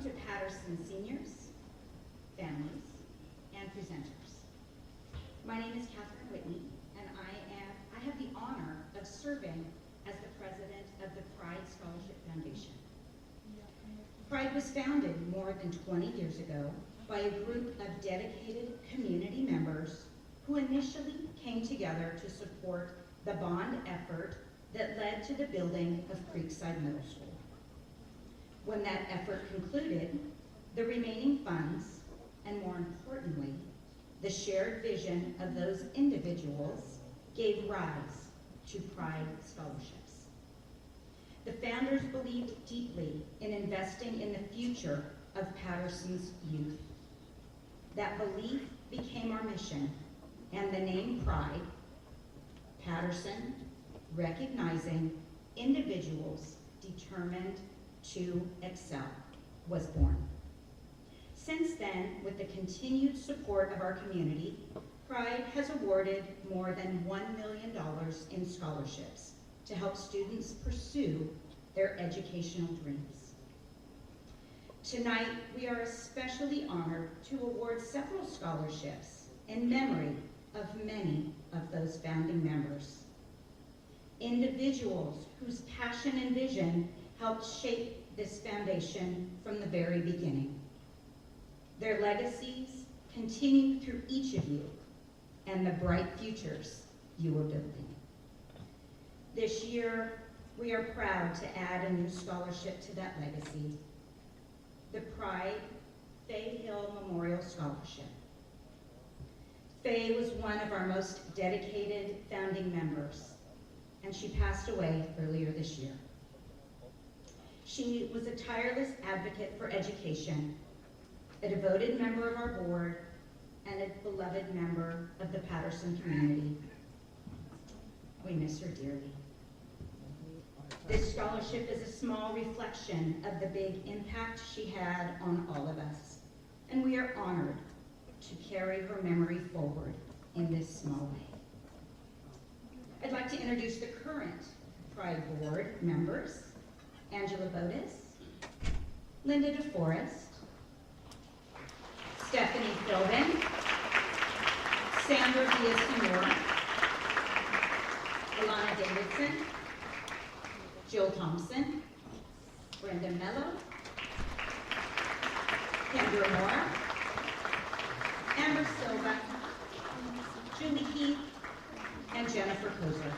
Welcome to Patterson seniors, families, and presenters. My name is Catherine Whitney, and I have the honor of serving as the president of the P.R.I.D.E Scholarship Foundation. P.R.I.D.E was founded more than 20 years ago by a group of dedicated community members who initially came together to support the bond effort that led to the building of Creekside Middle School. When that effort concluded, the remaining funds, and more importantly, the shared vision of those individuals gave rise to P.R.I.D.E scholarships. The founders believed deeply in investing in the future of Patterson's youth. That belief became our mission, and the name P.R.I.D.E, Patterson, recognizing individuals determined to excel, was born. Since then, with the continued support of our community, P.R.I.D.E has awarded more than $1 million in scholarships to help students pursue their educational dreams. Tonight, we are especially honored to award several scholarships in memory of many of those founding members. Individuals whose passion and vision helped shape this foundation from the very beginning. Their legacies continue through each of you and the bright futures you are building. This year, we are proud to add a new scholarship to that legacy, the P.R.I.D.E Faye Hill Memorial Scholarship. Faye was one of our most dedicated founding members, and she passed away earlier this year. She was a tireless advocate for education, a devoted member of our board, and a beloved member of the Patterson community. We miss her dearly. This scholarship is a small reflection of the big impact she had on all of us, and we are honored to carry her memory forward in this small way. I'd like to introduce the current P.R.I.D.E board members: Angela Bodas, Linda DeForest, Stephanie Philbin, Sandra Villasenor, Alana Davidson, Jill Thompson, Brenda Mello, Kendra Moore, Amber Silva, Julie Heath, and Jennifer Kozer.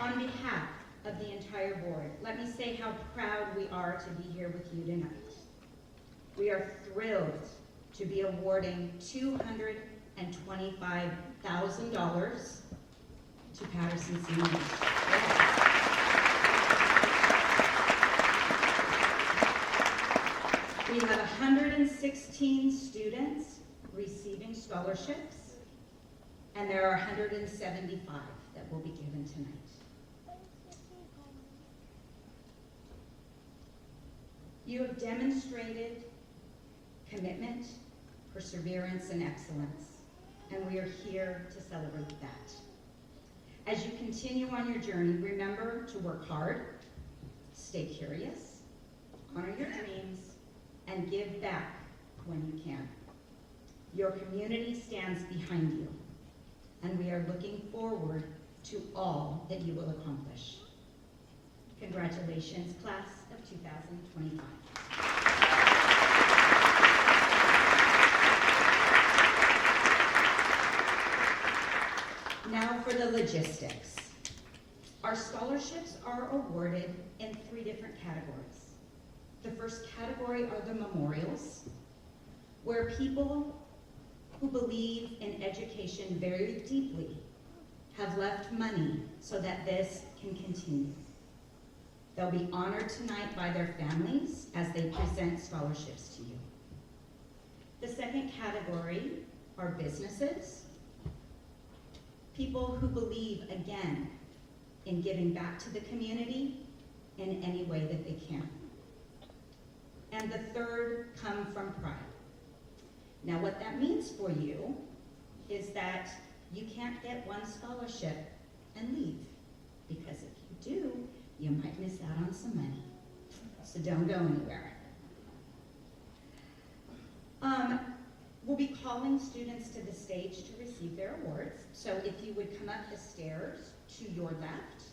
On behalf of the entire board, let me say how proud we are to be here with you tonight. We are thrilled to be awarding $225,000 to Patterson seniors. Yes. We have 116 students receiving scholarships, and there are 175 that will be given tonight. You have demonstrated commitment, perseverance, and excellence, and we are here to celebrate that. As you continue on your journey, remember to work hard, stay curious, honor your dreams, and give back when you can. Your community stands behind you, and we are looking forward to all that you will accomplish. Congratulations, class of 2025. Now for the logistics. Our scholarships are awarded in 3 different categories. The first category are the memorials, where people who believe in education very deeply have left money so that this can continue. They'll be honored tonight by their families as they present scholarships to you. The second category are businesses, people who believe, again, in giving back to the community in any way that they can. And the third come from P.R.I.D.E. Now what that means for you is that you can't get one scholarship and leave, because if you do, you might miss out on some money. So don't go anywhere. We'll be calling students to the stage to receive their awards. So if you would come up the stairs to your left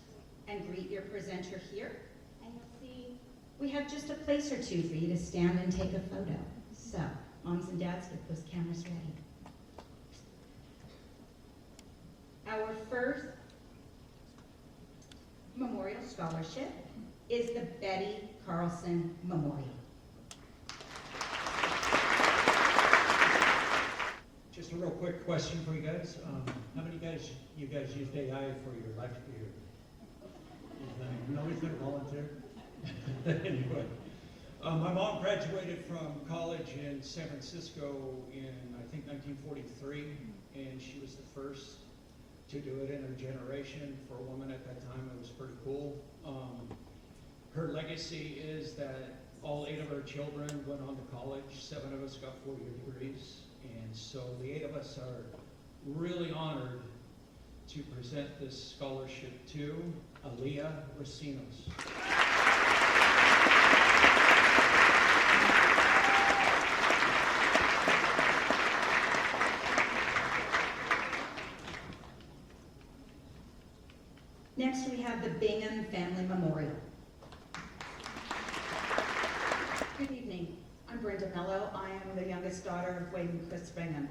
and greet your presenter here, and you'll see we have just a place or two for you to stand and take a photo. So, moms and dads, get those cameras ready. Our first memorial scholarship is the Betty Carlson Memorial. Just a real quick question for you guys. How many you guys used AI for your life career? Nobody's gonna volunteer? Anyway, my mom graduated from college in San Francisco in, I think, 1943, and she was the first to do it in her generation. For a woman at that time, it was pretty cool. Her legacy is that all 8 of her children went on to college. 7 of us got 4-year degrees. And so the 8 of us are really honored to present this scholarship to Aaliyah Racinos. Next, we have the Bingham Family Memorial. Good evening. I'm Brenda Mello. I am the youngest daughter of Wade and Chris Bingham.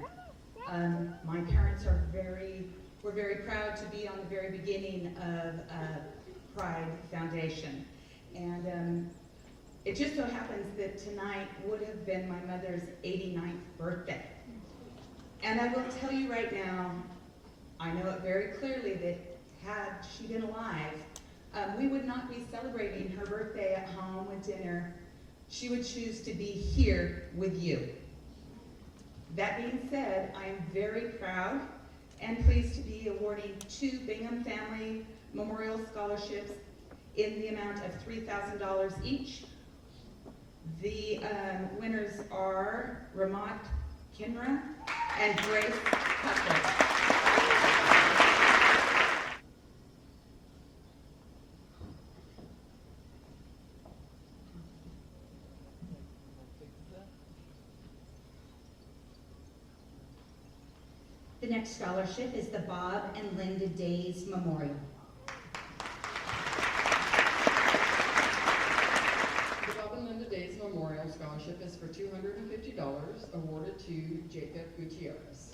My parents are we're very proud to be on the very beginning of P.R.I.D.E Foundation. And it just so happens that tonight would have been my mother's 89th birthday. And I will tell you right now, I know it very clearly that had she been alive, we would not be celebrating her birthday at home with dinner. She would choose to be here with you. That being said, I am very proud and pleased to be awarding 2 Bingham Family Memorial Scholarships in the amount of $3,000 each. The winners are Ramat Kinra and Grace Tucker. The next scholarship is the Bob and Linda Days Memorial. The Bob and Linda Days Memorial Scholarship is for $250, awarded to Jacob Gutierrez.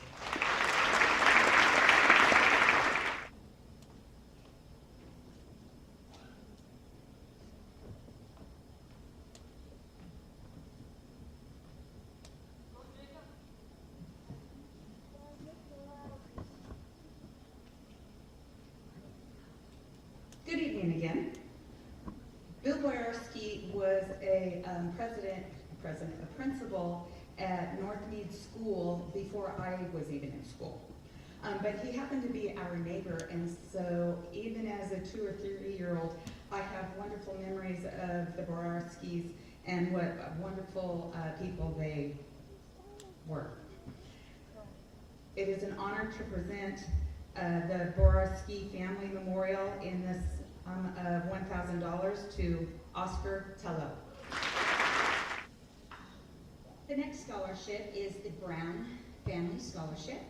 Good evening again. Bill P.R.I.D.E was a principal at Northmead School before I was even in school. But he happened to be our neighbor, and so even as a 2 or 3-year-old, I have wonderful memories of the P.R.I.D.Es and what wonderful people they were. It is an honor to present the P.R.I.D.E Family Memorial in this of $1,000 to Oscar Tello. The next scholarship is the Brown Family Scholarship,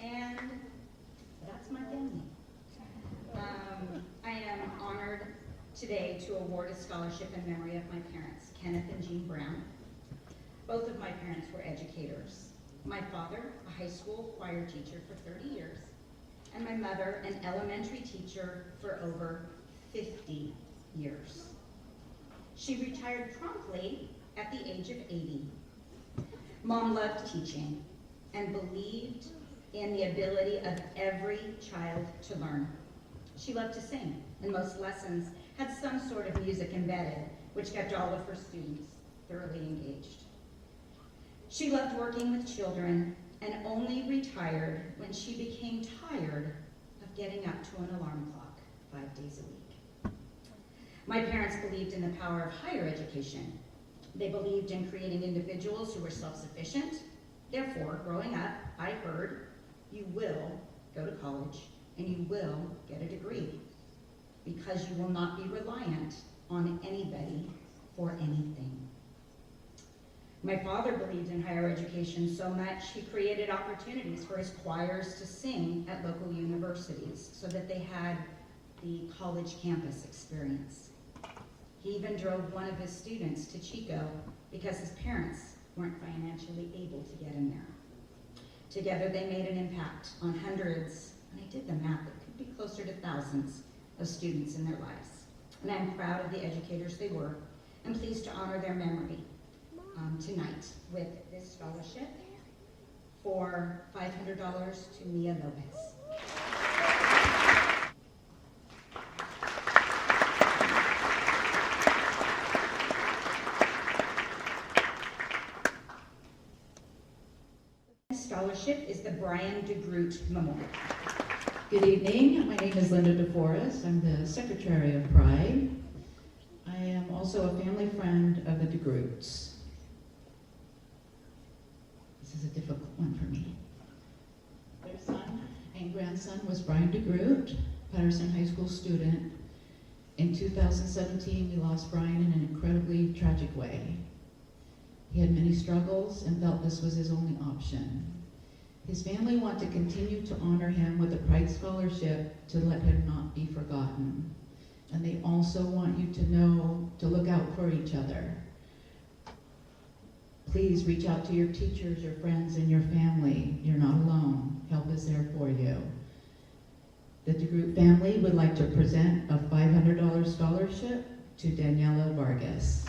and that's my family. I am honored today to award a scholarship in memory of my parents, Kenneth and Jean Brown. Both of my parents were educators. My father, a high school choir teacher for 30 years, and my mother, an elementary teacher for over 50 years. She retired promptly at the age of 80. Mom loved teaching and believed in the ability of every child to learn. She loved to sing, and most lessons had some sort of music embedded, which kept all of her students thoroughly engaged. She loved working with children and only retired when she became tired of getting up to an alarm clock 5 days a week. My parents believed in the power of higher education. They believed in creating individuals who were self-sufficient. Therefore, growing up, I heard, you will go to college and you will get a degree. because you will not be reliant on anybody for anything. My father believed in higher education so much, he created opportunities for his choirs to sing at local universities so that they had the college campus experience. He even drove one of his students to Chico because his parents weren't financially able to get him there. Together they made an impact on hundreds, and I did the math, it could be closer to thousands of students in their lives. And I'm proud of the educators they were, and pleased to honor their memory tonight with this scholarship for $500 to Mia Lopez. This scholarship is the Brian DeGroot Memorial. Good evening. My name is Linda DeForest. I'm the Secretary of P.R.I.D.E. I am also a family friend of the DeGroots. This is a difficult one for me. Their son and grandson was Brian DeGroot, Patterson High School student. In 2017, we lost Brian in an incredibly tragic way. He had many struggles and felt this was his only option. His family want to continue to honor him with a P.R.I.D.E scholarship to let him not be forgotten. And they also want you to know to look out for each other. Please reach out to your teachers, your friends, and your family. You're not alone. Help is there for you. The DeGroot family would like to present a $500 scholarship to Daniela Vargas.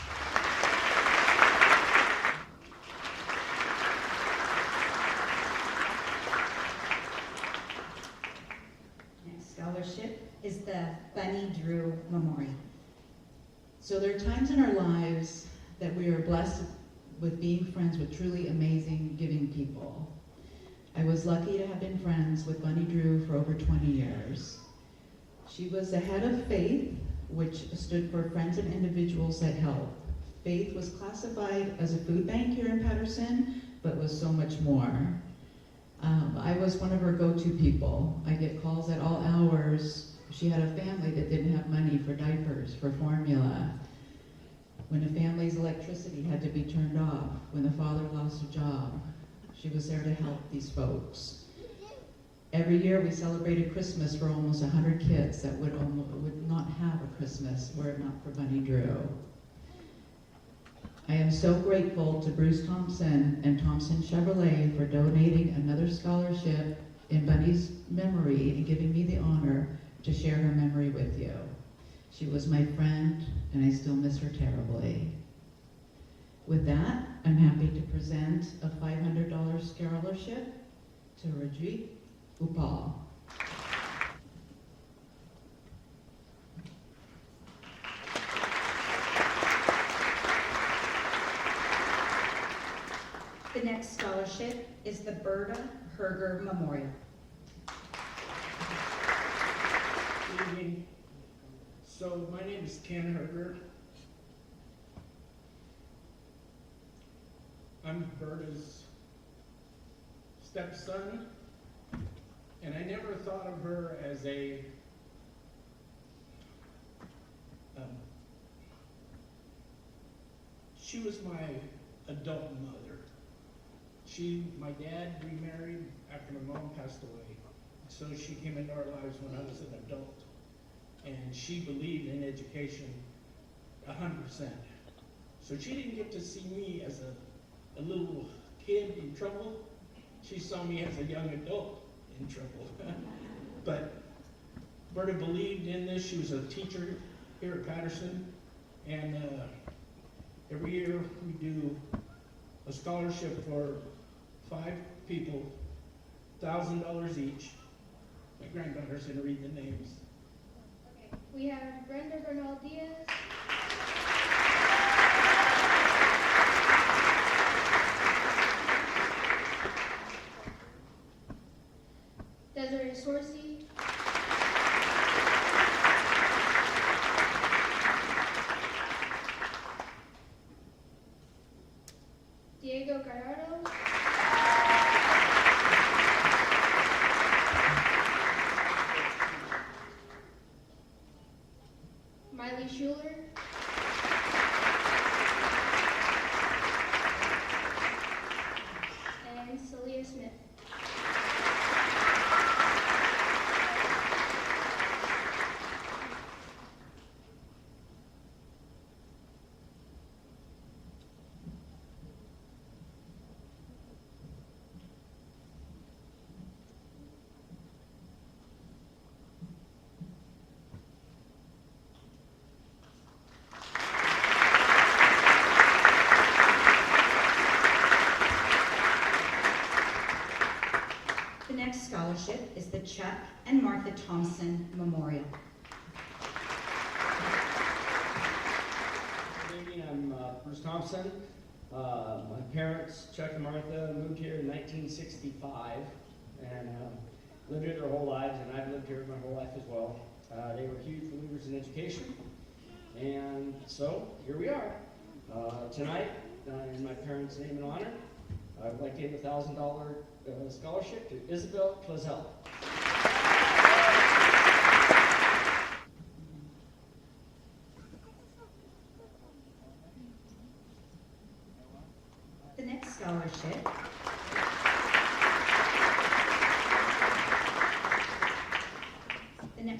Next scholarship is the Bunny Drew Memorial. So there are times in our lives that we are blessed with being friends with truly amazing, giving people. I was lucky to have been friends with Bunny Drew for over 20 years. She was the head of FAITH, which stood for Friends and Individuals That Help. FAITH was classified as a food bank here in Patterson, but was so much more. I was one of her go-to people. I get calls at all hours. She had a family that didn't have money for diapers, for formula. When a family's electricity had to be turned off, when the father lost a job, she was there to help these folks. Every year we celebrated Christmas for almost 100 kids that would not have a Christmas were it not for Bunny Drew. I am so grateful to Bruce Thompson and Thompson Chevrolet for donating another scholarship in Bunny's memory and giving me the honor to share her memory with you. She was my friend, and I still miss her terribly. With that, I'm happy to present a $500 scholarship to Rajit Upal. The next scholarship is the Berta Herger Memorial. Good evening. So my name is Ken Herger. I'm Berta's stepson, and I never thought of her as a she was my adult mother. My dad remarried after my mom passed away, so she came into our lives when I was an adult, and she believed in education 100%. So she didn't get to see me as a little kid in trouble. She saw me as a young adult in trouble. But Berta believed in this. She was a teacher here at Patterson, and every year we do a scholarship for 5 people, $1,000 each. My granddaughter's going to read the names. Okay. We have Brenda Bernal Diaz. Desiree Sorcy. Diego Gallardo. scholarship is the Chuck and Martha Thompson Memorial. Good evening, I'm Bruce Thompson. My parents, Chuck and Martha, moved here in 1965 and lived here their whole lives, and I've lived here my whole life as well. They were huge believers in education, and so here we are. Tonight, in my parents' name and honor, I would like to give a $1,000 scholarship to Isabel Clazel. The next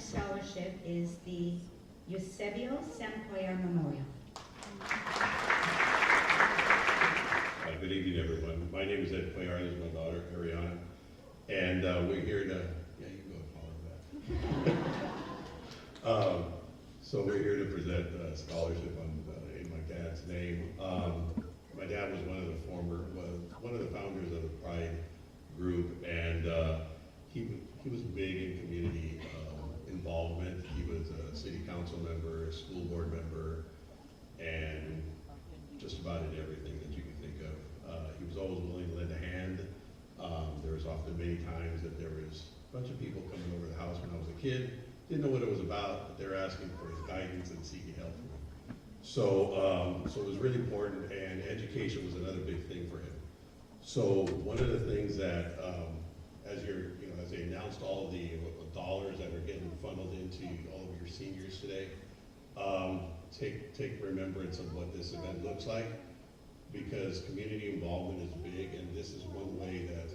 scholarship is the Eusebio Sampoyer Memorial. Good evening, everyone. My name is Ed P.R.I.D.E. This is my daughter, Ariana. And we're here to, yeah, you can go and follow that. So we're here to present a scholarship in my dad's name. My dad was one of the founders of the P.R.I.D.E group, and he was big in community involvement. He was a city council member, a school board member, and just about in everything that you can think of. He was always willing to lend a hand. There was often many times that there was a bunch of people coming over the house when I was a kid, didn't know what it was about, but they were asking for his guidance and seeking help from him. So it was really important, and education was another big thing for him. So one of the things that, as they announced all of the dollars that are getting funneled into all of your seniors today, take remembrance of what this event looks like, because community involvement is big, and this is one way that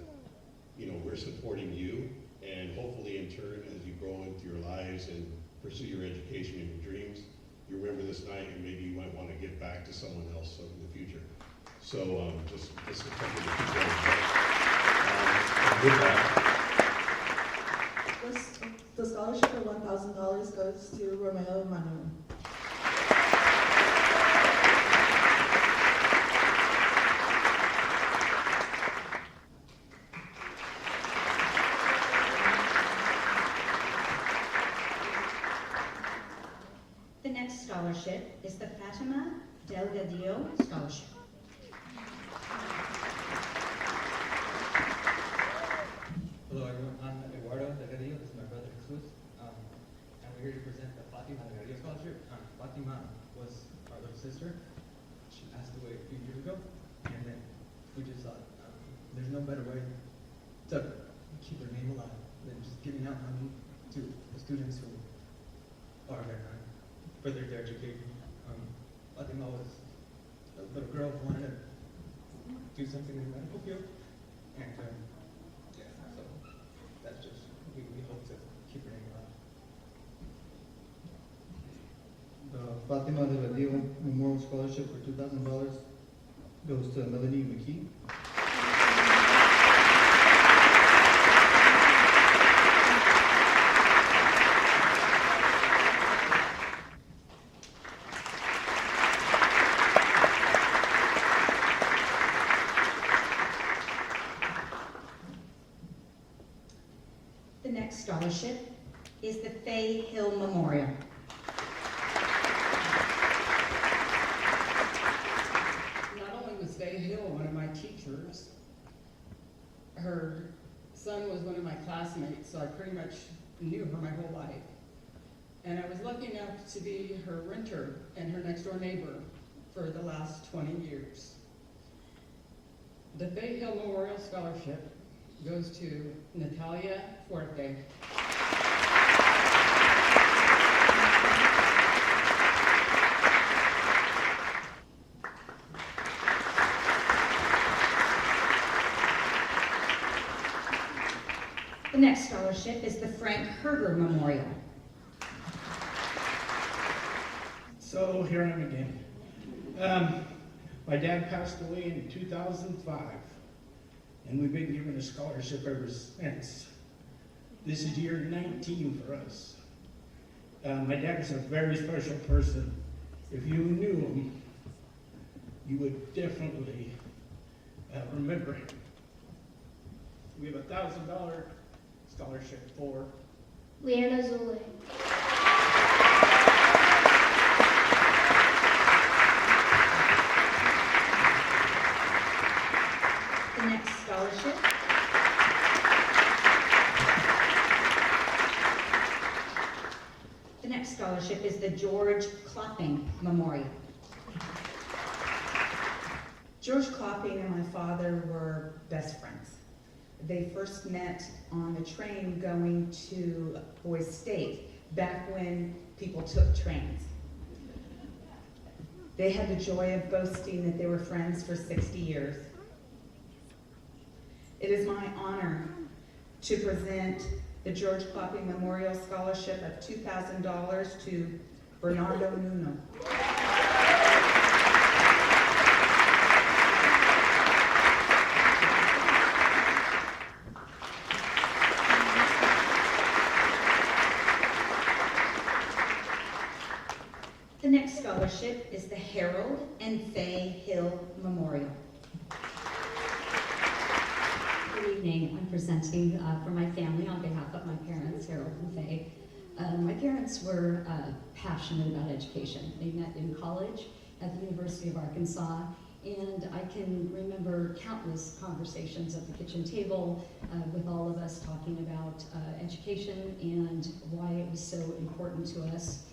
we're supporting you, and hopefully in turn, as you grow into your lives and pursue your education and your dreams, you remember this night, and maybe you might want to give back to someone else in the future. So just something to keep going. With that. The scholarship of $1,000 goes to Romeo Manuel. The next scholarship is the Fatima Delgadillo Scholarship. Hello everyone, I'm Eduardo Delgadillo, this is my brother Jesus, and we're here to present the Fatima Delgadillo Scholarship. Fatima was our little sister. She passed away a few years ago, and then we just thought there's no better way to keep her name alive than just giving out money to the students who are there further their education. Fatima was a little girl who wanted to do something in the medical field, and so that's just, we hope to keep her name alive. The Fatima Delgadillo Memorial Scholarship for $2,000 goes to Melanie McKee. The next scholarship is the Fay Hill Memorial. Not only was Fay Hill one of my teachers, her son was one of my classmates, so I pretty much knew her my whole life. And I was lucky enough to be her renter and her next door neighbor for the last 20 years. The Fay Hill Memorial Scholarship goes to Natalia Fuerte. The next scholarship is the Frank Herger Memorial. So here I am again. My dad passed away in 2005, and we've been given a scholarship ever since. This is year 19 for us. My dad is a very special person. If you knew him, you would definitely remember him. We have a $1,000 scholarship for Leanna Zule. The next scholarship is the George Klopping Memorial. George Klopping and my father were best friends. They first met on the train going to Boise State, back when people took trains. They had the joy of boasting that they were friends for 60 years. It is my honor to present the George Klopping Memorial Scholarship of $2,000 to Bernardo Nuno. The next scholarship is the Harold and Faye Hill Memorial. Good evening. I'm presenting for my family on behalf of my parents, Harold and Faye. My parents were passionate about education. They met in college at the University of Arkansas, and I can remember countless conversations at the kitchen table with all of us talking about education and why it was so important to us.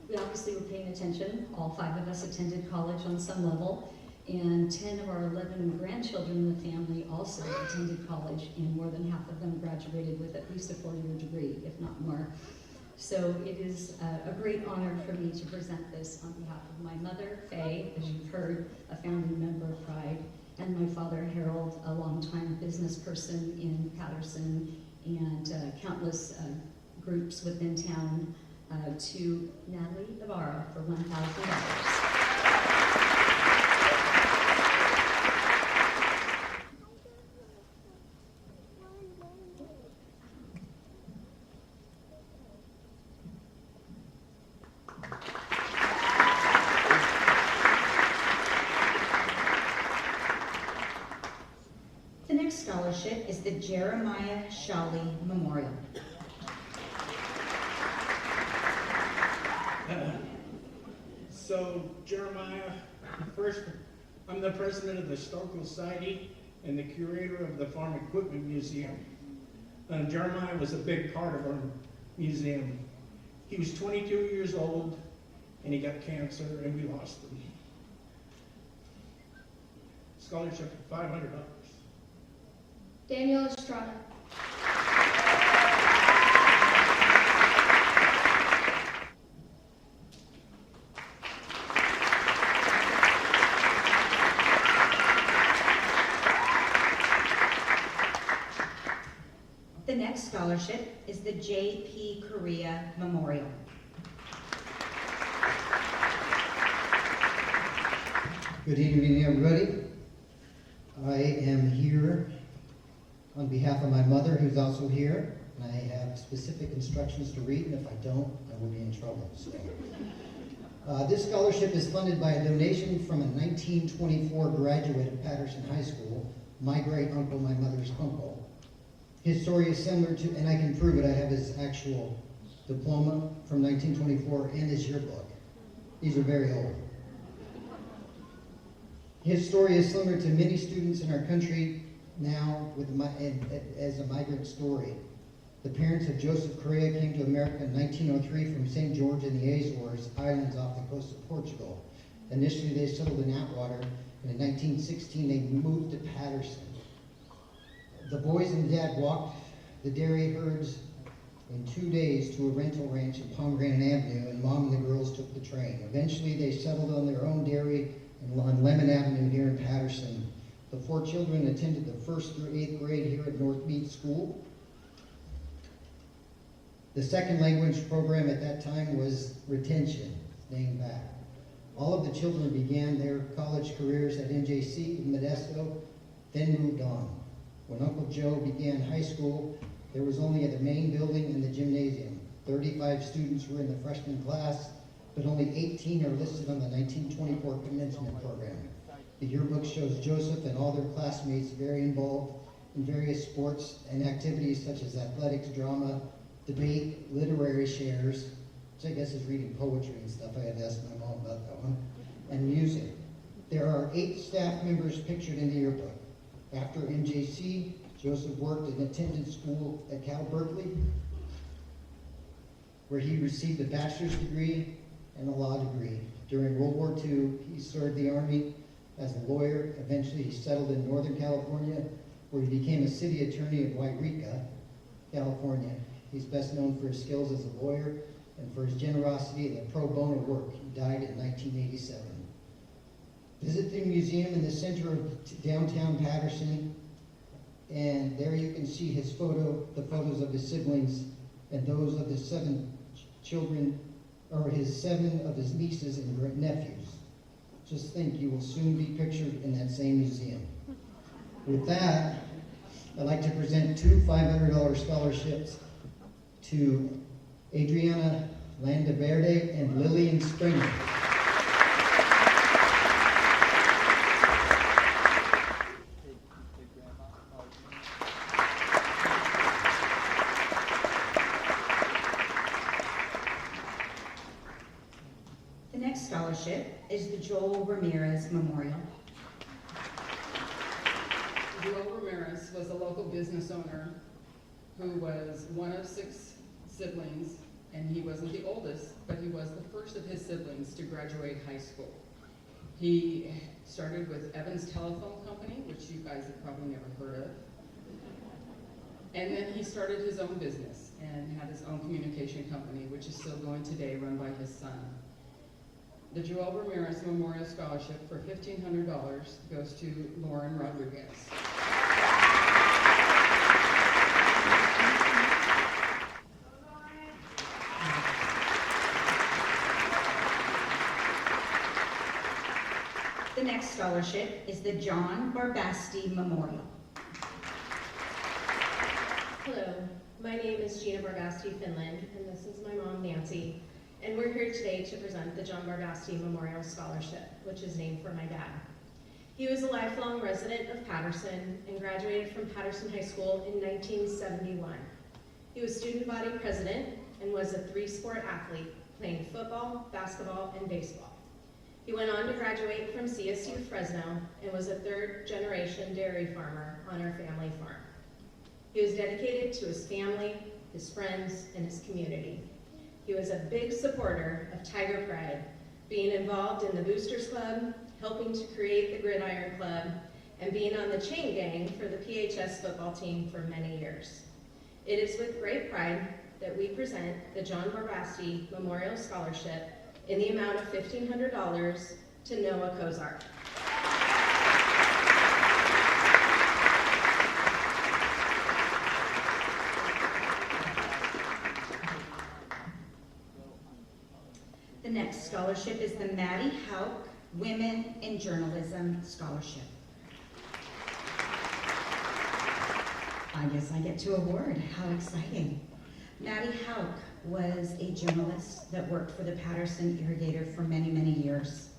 We obviously were paying attention. All 5 of us attended college on some level, and 10 of our 11 grandchildren in the family also attended college, and more than half of them graduated with at least a 4-year degree, if not more. So it is a great honor for me to present this on behalf of my mother, Faye, as you've heard, a founding member of P.R.I.D.E, and my father, Harold, a longtime business person in Patterson, and countless groups within town, to Natalie Ibarra for $1,000. The next scholarship is the Jeremiah Shawley Memorial. So Jeremiah, first, I'm the president of the Historical Society and the curator of the Farm Equipment Museum. Jeremiah was a big part of our museum. He was 22 years old and he got cancer and we lost him. Scholarship of $500. Daniel Estrada. The next scholarship is the J.P. Correa Memorial. Good evening, everybody. I am here on behalf of my mother, who's also here, and I have specific instructions to read, and if I don't, I will be in trouble. So, this scholarship is funded by a donation from a 1924 graduate of Patterson High School, my great uncle, my mother's uncle. His story is similar to, and I can prove it, I have his actual diploma from 1924 and his yearbook. These are very old. His story is similar to many students in our country now as a migrant story. The parents of Joseph Correa came to America in 1903 from St. George and the Azores Islands off the coast of Portugal. Initially they settled in Atwater, and in 1916 they moved to Patterson. The boys and dad walked the dairy herds in 2 days to a rental ranch in Pomegranate Avenue, and mom and the girls took the train. Eventually they settled on their own dairy on Lemon Avenue here in Patterson. The 4 children attended the 1st through 8th grade here at North Mead School. The second language program at that time was retention, staying back. All of the children began their college careers at NJC in Modesto, then moved on. When Uncle Joe began high school, there was only the main building and the gymnasium. 35 students were in the freshman class, but only 18 are listed on the 1924 commencement program. The yearbook shows Joseph and all their classmates very involved in various sports and activities such as athletics, drama, debate, literary shares, which I guess is reading poetry and stuff. I had to ask my mom about that one, and music. There are 8 staff members pictured in the yearbook. After MJC, Joseph worked and attended school at Cal Berkeley, where he received a bachelor's degree and a law degree. During World War II, he served the Army as a lawyer. Eventually, he settled in Northern California, where he became a city attorney in Wairika, California. He's best known for his skills as a lawyer and for his generosity and the pro bono work. He died in 1987. Visit the museum in the center of downtown Patterson, and there you can see his the photos of his siblings and those of the 7 children, or his 7 of his nieces and nephews. Just think, you will soon be pictured in that same museum. With that, I'd like to present 2 $500 scholarships to Adriana Landaverde and Lillian Springer. The next scholarship is the Joel Ramirez Memorial. Joel Ramirez was a local business owner who was one of 6 siblings, and he wasn't the oldest, but he was the first of his siblings to graduate high school. He started with Evans Telephone Company, which you guys have probably never heard of. And then he started his own business and had his own communication company, which is still going today, run by his son. The Joel Ramirez Memorial Scholarship for $1,500 goes to Lauren Rodriguez. The next scholarship is the John Barbasti Memorial. Hello, my name is Gina Barbasti Finland, and this is my mom, Nancy. And we're here today to present the John Barbasti Memorial Scholarship, which is named for my dad. He was a lifelong resident of Patterson and graduated from Patterson High School in 1971. He was student body president and was a 3-sport athlete, playing football, basketball, and baseball. He went on to graduate from CSU Fresno and was a 3rd-generation dairy farmer on our family farm. He was dedicated to his family, his friends, and his community. He was a big supporter of Tiger Pride, being involved in the Boosters Club, helping to create the Gridiron Club, and being on the chain gang for the PHS football team for many years. It is with great pride that we present the John Barbasti Memorial Scholarship in the amount of $1,500 to Noah Kozart. The next scholarship is the Maddie Hauk Women in Journalism Scholarship. I guess I get to award. How exciting. Maddie Hauk was a journalist that worked for the Patterson Irrigator for many, many years.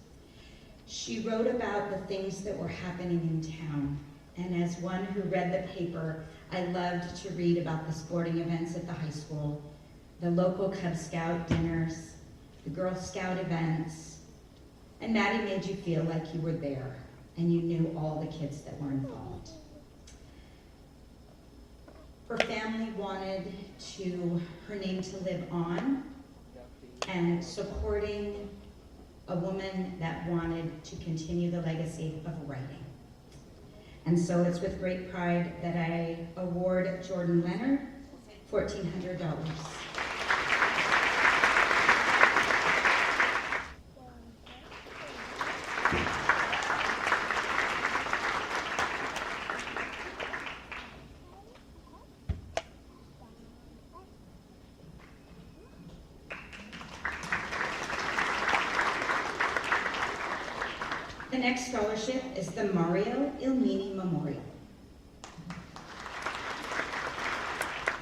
She wrote about the things that were happening in town. And as one who read the paper, I loved to read about the sporting events at the high school, the local Cub Scout dinners, the Girl Scout events, and Maddie made you feel like you were there and you knew all the kids that were involved. Her family wanted her name to live on, and supporting a woman that wanted to continue the legacy of writing. And so it's with great pride that I award Jordan Leonard $1,400. The next scholarship is the Mario Ilmini Memorial.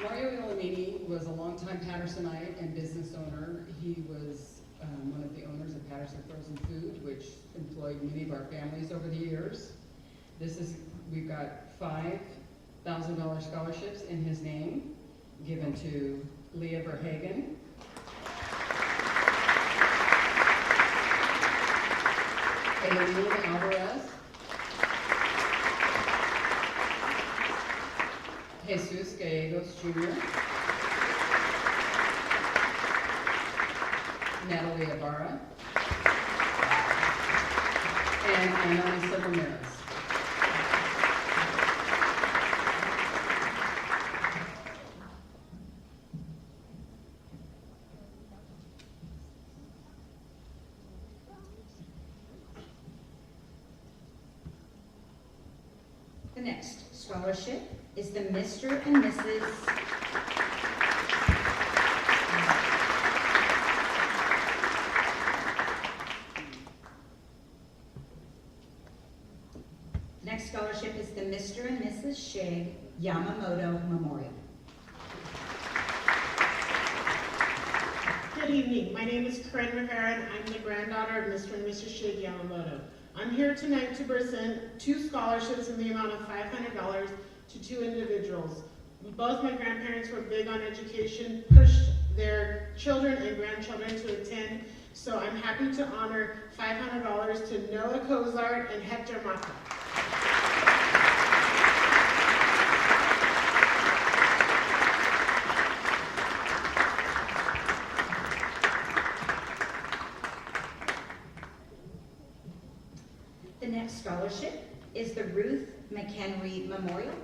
Mario Ilmini was a longtime Pattersonite and business owner. He was one of the owners of Patterson Frozen Food, which employed many of our families over the years. We've got 5 $1,000 scholarships in his name, given to Leah Verhagen, Aileen Alvarez, Jesus Gallegos Jr., Natalie Ibarra, and Annalisa Ramirez. The next scholarship is the Mr. and Mrs. Next scholarship is the Mr. and Mrs. Shig Yamamoto Memorial. Good evening. My name is Corinne Rivera, and I'm the granddaughter of Mr. and Mrs. Shig Yamamoto. I'm here tonight to present 2 scholarships in the amount of $500 to 2 individuals. Both my grandparents were big on education, pushed their children and grandchildren to attend, so I'm happy to honor $500 to Noah Kozart and Hector Mata. The next scholarship is the Ruth McHenry Memorial.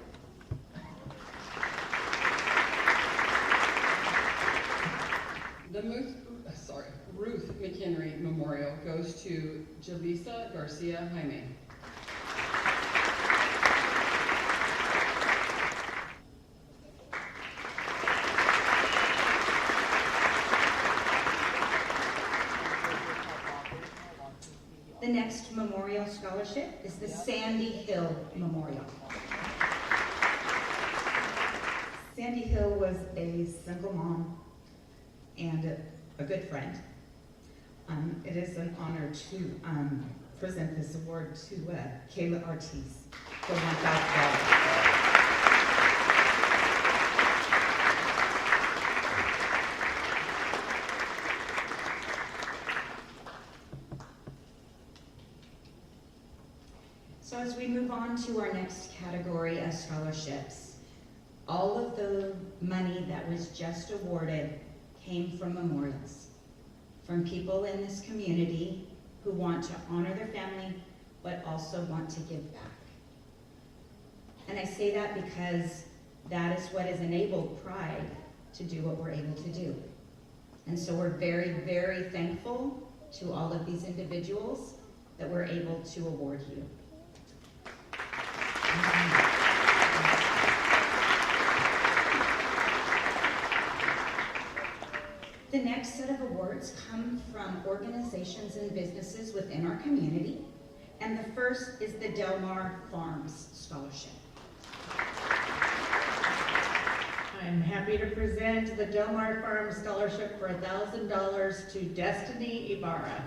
The Ruth McHenry Memorial goes to Jaleesa Garcia Jaime. The next memorial scholarship is the Sandy Hill Memorial. Sandy Hill was a single mom and a good friend. It is an honor to present this award to Kayla Ortiz for $1,000. So as we move on to our next category of scholarships, all of the money that was just awarded came from memorials, from people in this community who want to honor their family, but also want to give back. And I say that because that is what has enabled Pride to do what we're able to do. And so we're very, very thankful to all of these individuals that we're able to award you. The next set of awards come from organizations and businesses within our community, and the first is the Del Mar Farms Scholarship. I'm happy to present the Del Mar Farms Scholarship for $1,000 to Destiny Ibarra.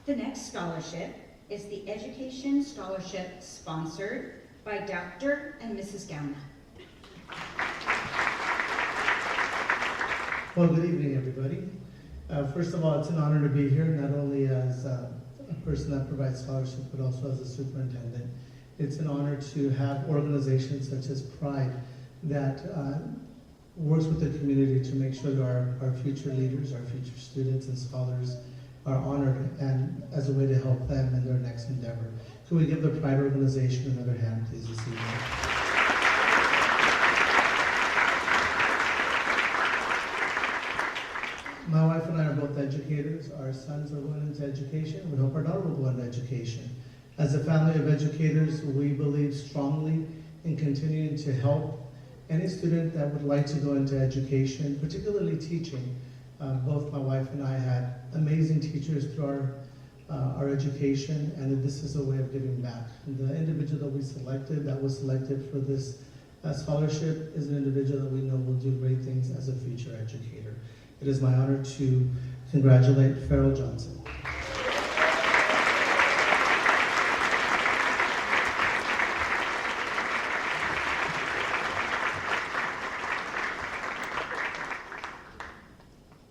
The next scholarship is the Education Scholarship sponsored by Dr. and Mrs. Gauna. Well, good evening, everybody. First of all, it's an honor to be here, not only as a person that provides scholarships, but also as a superintendent. It's an honor to have organizations such as Pride that works with the community to make sure that our future leaders, our future students and scholars are honored, and as a way to help them in their next endeavor. Can we give the Pride organization another hand, please, this evening? My wife and I are both educators. Our sons are going into education. We hope our daughter will go into education. As a family of educators, we believe strongly in continuing to help any student that would like to go into education, particularly teaching. Both my wife and I had amazing teachers through our education, and this is a way of giving back. The individual that we selected, that was selected for this scholarship is an individual that we know will do great things as a future educator. It is my honor to congratulate Farrell Johnson.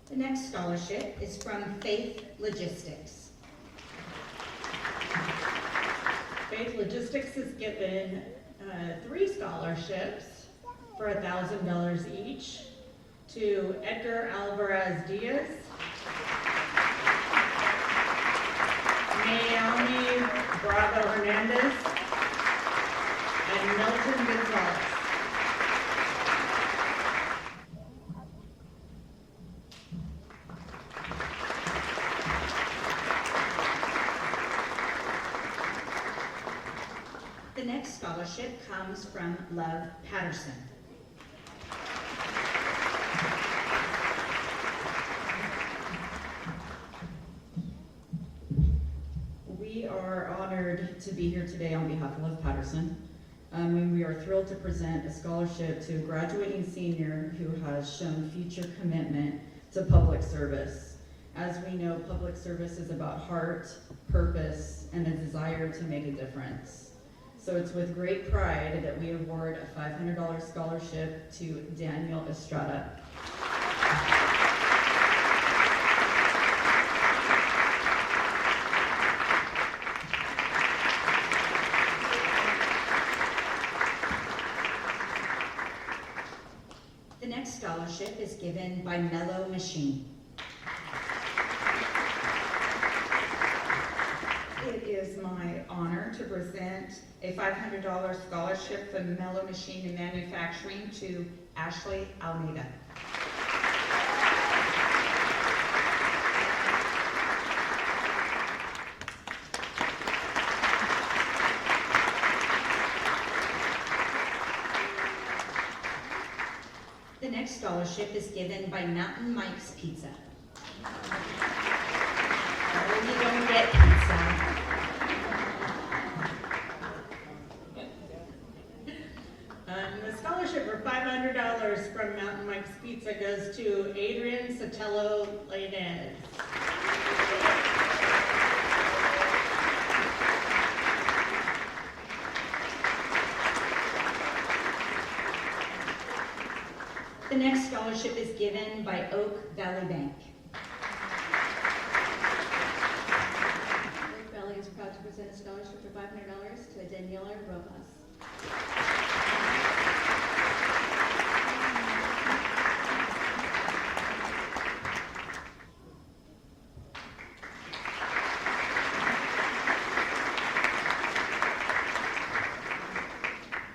The next scholarship is from Faith Logistics. Faith Logistics is given 3 scholarships for $1,000 each to Edgar Alvarez Diaz, Naomi Bravo Hernandez, and Milton Gonzalez. The next scholarship comes from Love Patterson. We are honored to be here today on behalf of Love Patterson. And we are thrilled to present a scholarship to a graduating senior who has shown future commitment to public service. As we know, public service is about heart, purpose, and a desire to make a difference. So it's with great pride that we award a $500 scholarship to Daniel Estrada. The next scholarship is given by Mellow Machine. It is my honor to present a $500 scholarship from Mellow Machine in Manufacturing to Ashley Almeida. The next scholarship is given by Mountain Mike's Pizza. Oh, you don't get pizza. The scholarship for $500 from Mountain Mike's Pizza goes to Adrian Sotelo Lainez. The next scholarship is given by Oak Valley Bank. Oak Valley is proud to present a scholarship for $500 to Daniela Rojas.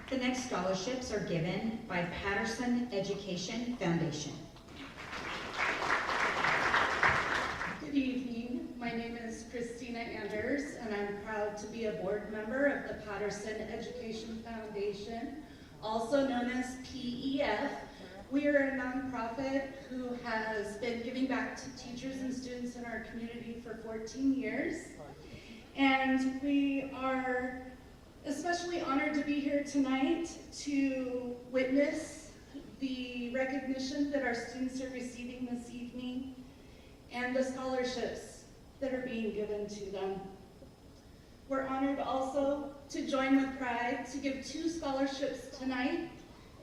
The next scholarships are given by Patterson Education Foundation. Good evening. My name is Christina Anders, and I'm proud to be a board member of the Patterson Education Foundation, also known as PEF. We are a nonprofit who has been giving back to teachers and students in our community for 14 years. And we are especially honored to be here tonight to witness the recognition that our students are receiving this evening and the scholarships that are being given to them. We're honored also to join with P.R.I.D.E to give 2 scholarships tonight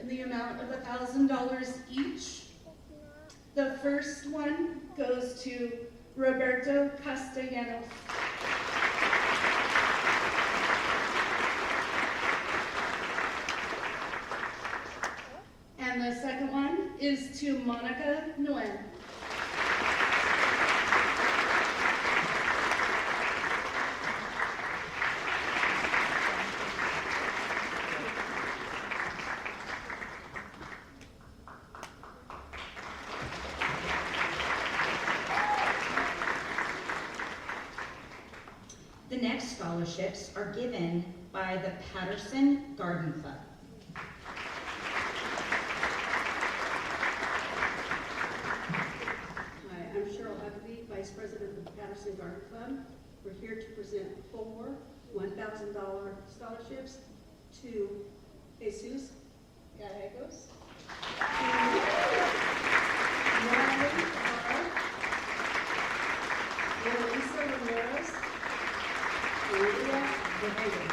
in the amount of $1,000 each. The first one goes to Roberto Castellanos. And the second one is to Monica Nguyen. The next scholarships are given by the Patterson Garden Club. Hi, I'm Cheryl Huckabee, Vice President of the Patterson Garden Club. We're here to present 4 $1,000 scholarships to Jesus Gallegos. Elisa Ramirez. Maria Venegas.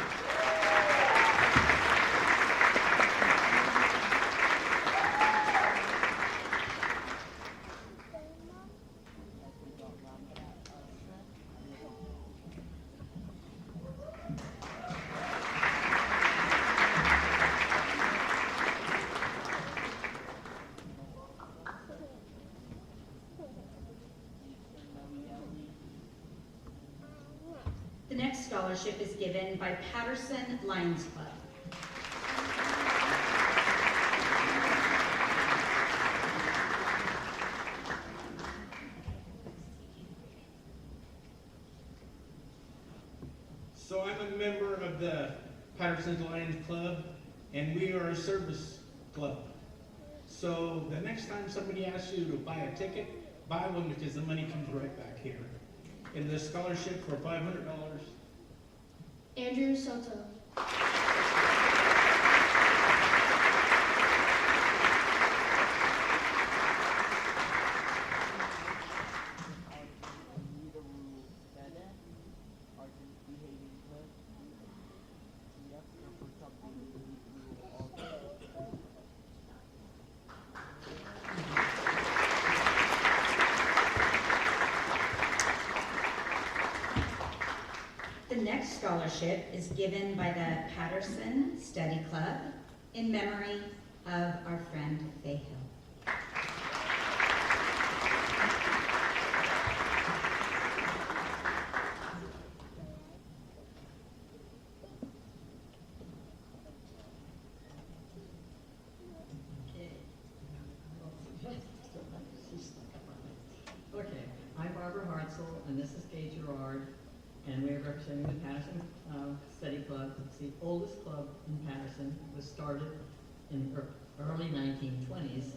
The next scholarship is given by Patterson Lions Club. So I'm a member of the Patterson Lions Club, and we are a service club. So the next time somebody asks you to buy a ticket, buy one because the money comes right back here. And the scholarship for $500. Andrew Soto. The next scholarship is given by the Patterson Study Club in memory of our friend Faye Hill. Okay, I'm Barbara Hartzell, and this is Gay Gerard, and we are representing the Patterson Study Club. It's the oldest club in Patterson. It was started in early 1920s.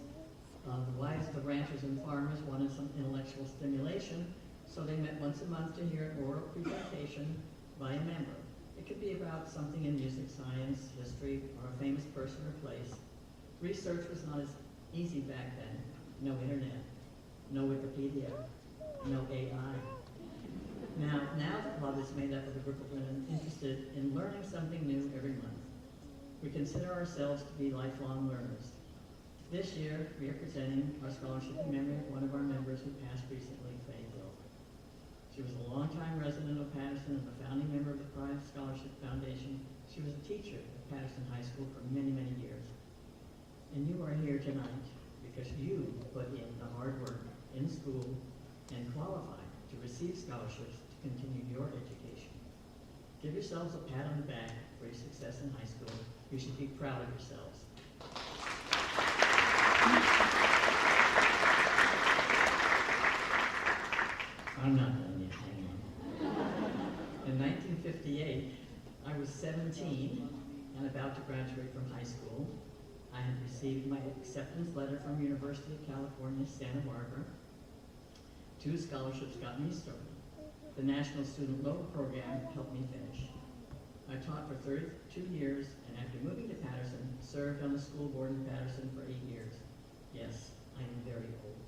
The wives of the ranchers and farmers wanted some intellectual stimulation, so they met once a month to hear an oral presentation by a member. It could be about something in music, science, history, or a famous person or place. Research was not as easy back then. No internet, no Wikipedia, no AI. Now the club is made up of a group of women interested in learning something new every month. We consider ourselves to be lifelong learners. This year, we are presenting our scholarship in memory of one of our members who passed recently, Faye Hill. She was a longtime resident of Patterson and a founding member of the P.R.I.D.E Scholarship Foundation. She was a teacher at Patterson High School for many, many years. And you are here tonight because you put in the hard work in school and qualified to receive scholarships to continue your education. Give yourselves a pat on the back for your success in high school. You should be proud of yourselves. I'm not done yet, hang on. In 1958, I was 17 and about to graduate from high school. I had received my acceptance letter from University of California, Santa Barbara. 2 scholarships got me started. The National Student Loan Program helped me finish. I taught for 32 years, and after moving to Patterson, served on the school board in Patterson for 8 years. Yes, I am very old.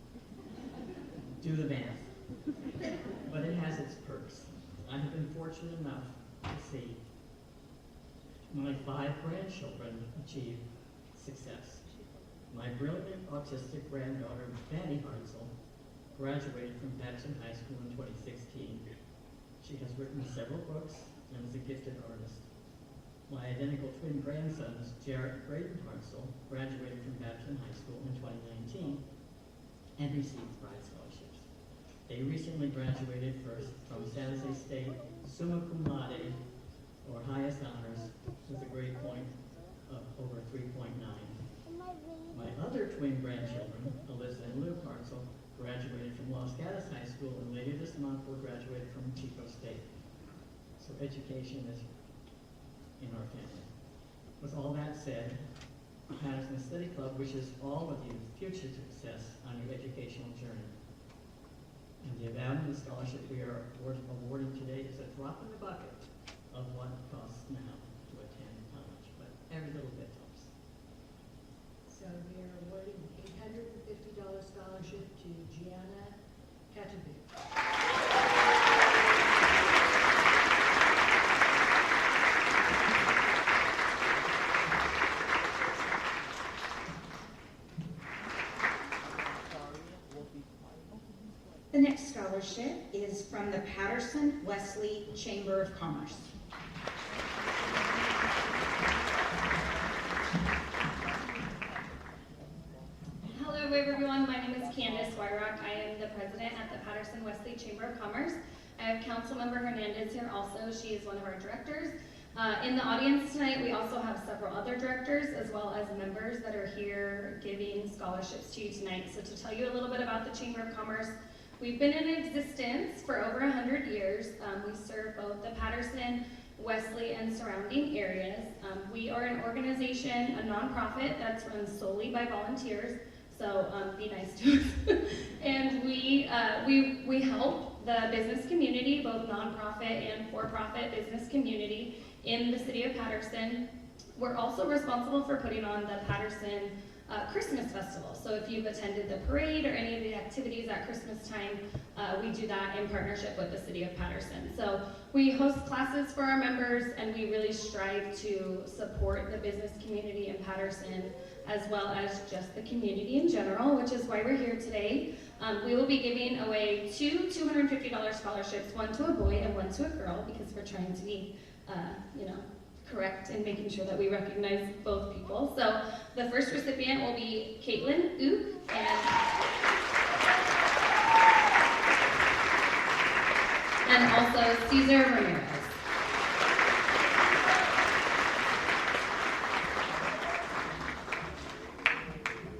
Do the math. But it has its perks. I have been fortunate enough to see my 5 grandchildren achieve success. My brilliant autistic granddaughter, Fanny Hartzell, graduated from Patterson High School in 2016. She has written several books and is a gifted artist. My identical twin grandsons, Jarrett and Braden Hartzell, graduated from Patterson High School in 2019 and received P.R.I.D.E scholarships. They recently graduated first from San Jose State, summa cum laude, or highest honors, with a grade point of over 3.9. My other twin grandchildren, Alyssa and Luke Hartzell, graduated from Los Gatos High School, and later this month will graduate from Chico State. So education is in our family. With all that said, the Patterson Study Club wishes all of you future success on your educational journey. And the amount of the scholarship we are awarding today is a drop in the bucket of what it costs now to attend college, but every little bit helps. scholarship is from the Patterson-Wesley Chamber of Commerce. Hello everyone, my name is Candace Wyrock. I am the president at the Patterson-Wesley Chamber of Commerce. I have Councilmember Hernandez here also. She is one of our directors. In the audience tonight, we also have several other directors as well as members that are here giving scholarships to you tonight. So to tell you a little bit about the Chamber of Commerce, we've been in existence for over 100 years. We serve both the Patterson, Wesley, and surrounding areas. We are an organization, a nonprofit that's run solely by volunteers. So be nice to us. And we help the business community, both nonprofit and for-profit business community in the city of Patterson. We're also responsible for putting on the Patterson Christmas Festival. So if you've attended the parade or any of the activities at Christmas time, we do that in partnership with the city of Patterson. So we host classes for our members, and we really strive to support the business community in Patterson, as well as just the community in general, which is why we're here today. We will be giving away two $250 scholarships, one to a boy and one to a girl, because we're trying to be, correct in making sure that we recognize both people. So the first recipient will be Caitlin Ook, and also Cesar Ramirez.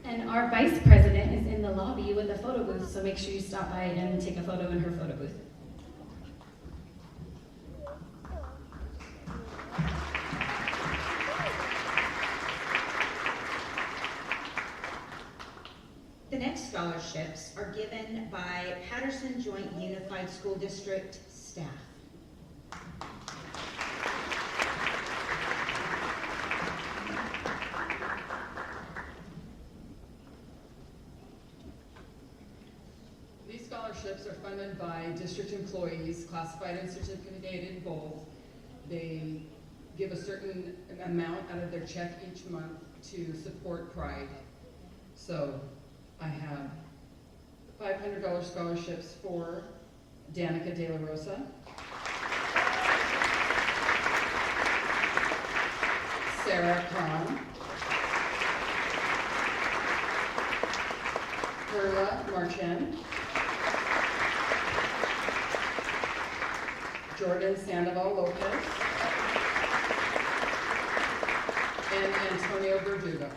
And our vice president is in the lobby with a photo booth, so make sure you stop by and take a photo in her photo booth. The next scholarships are given by Patterson Joint Unified School District staff. These scholarships are funded by district employees, classified and certificated both. They give a certain amount out of their check each month to support P.R.I.D.E. So I have $500 scholarships for Danica De La Rosa, Sarah Kahn, Perla Marchen, Jordan Sandoval Lopez, and Antonio Verdugo.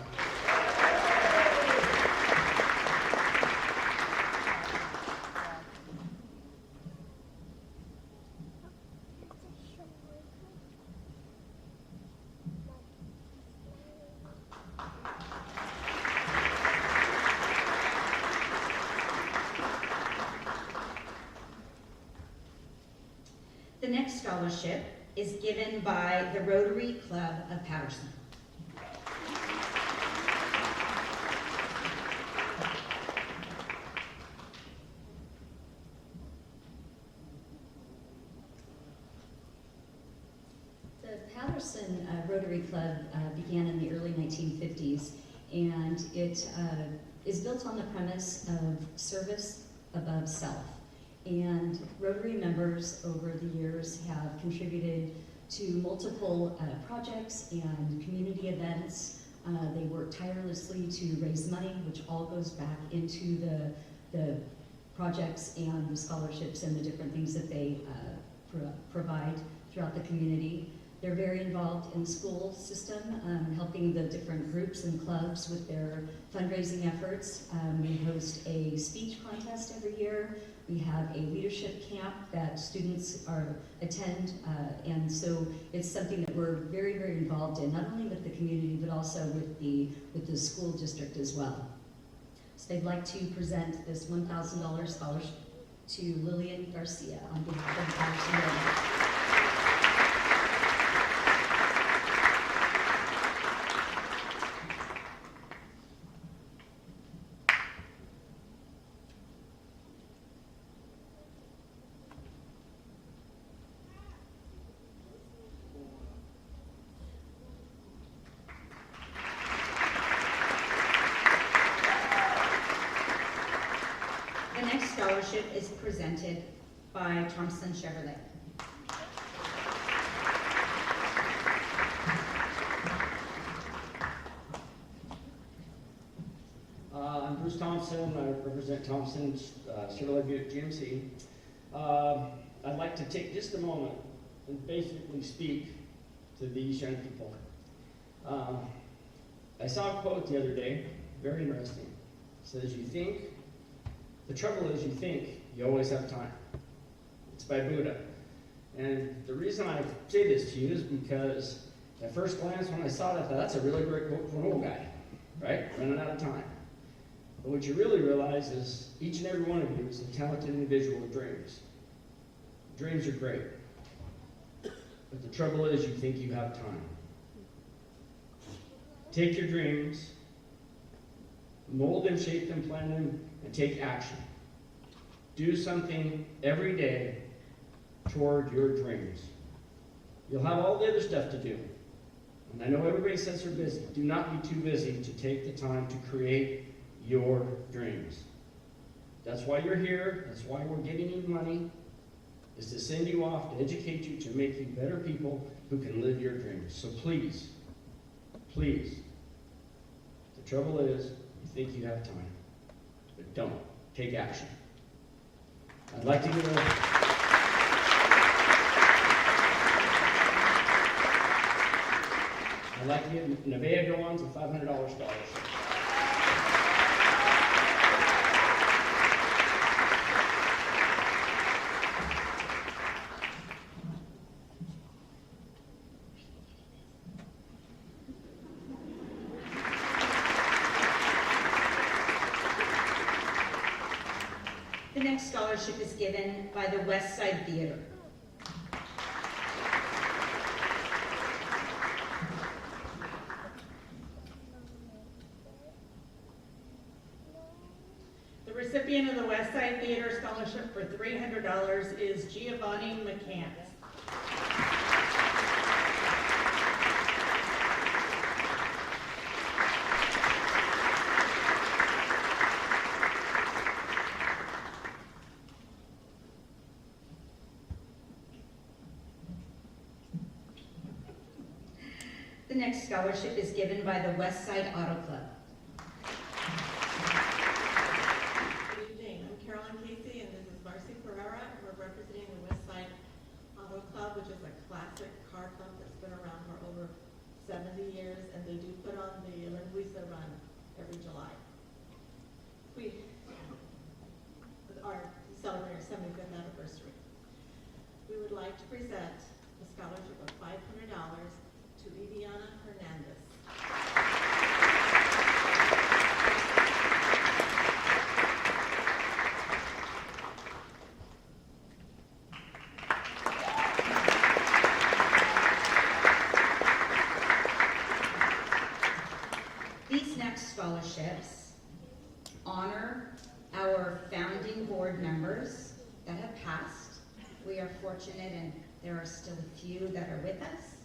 The next scholarship is given by the Rotary Club of Patterson. The Patterson Rotary Club began in the early 1950s, and it is built on the premise of service above self. And Rotary members over the years have contributed to multiple projects and community events. They work tirelessly to raise money, which all goes back into the projects and the scholarships and the different things that they provide throughout the community. They're very involved in the school system, helping the different groups and clubs with their fundraising efforts. We host a speech contest every year. We have a leadership camp that students attend, and so it's something that we're very, very involved in, not only with the community, but also with the school district as well. So they'd like to present this $1,000 scholarship to Lillian Garcia on behalf of the Patterson. The next scholarship is presented by Thompson Chevrolet. I'm Bruce Thompson. I represent Thompson Chevrolet Buick GMC. I'd like to take just a moment and basically speak to these young people. I saw a quote the other day, very interesting. It says, the trouble is you think you always have time. It's by Buddha. And the reason I say this to you is because at first glance when I saw it, I thought, that's a really great quote for an old guy, right? Running out of time. But what you really realize is each and every one of you is a talented individual with dreams. Dreams are great. But the trouble is you think you have time. Take your dreams, mold them, shape them, plan them, and take action. Do something every day toward your dreams. You'll have all the other stuff to do. And I know everybody says they're busy. Do not be too busy to take the time to create your dreams. That's why you're here. That's why we're giving you money, is to send you off, to educate you, to make you better people who can live your dreams. So please, please, the trouble is you think you have time, but don't. Take action. I'd like to give Nevaeh Gowans a $500 scholarship. The next scholarship is given by the West Side Theater. The recipient of the West Side Theater Scholarship for $300 is Giovanni McCants. The next scholarship is given by the West Side Auto Club. Good evening, I'm Carolyn Casey and this is Marcy Pereira. We're representing the West Side Auto Club, which is a classic car club that's been around for over 70 years, and they do put on the Linguiça Run every July. We are celebrating our 75th anniversary. We would like to present a scholarship of $500 to Viviana Hernandez. These next scholarships honor our founding board members that have passed. We are fortunate and there are still a few that are with us.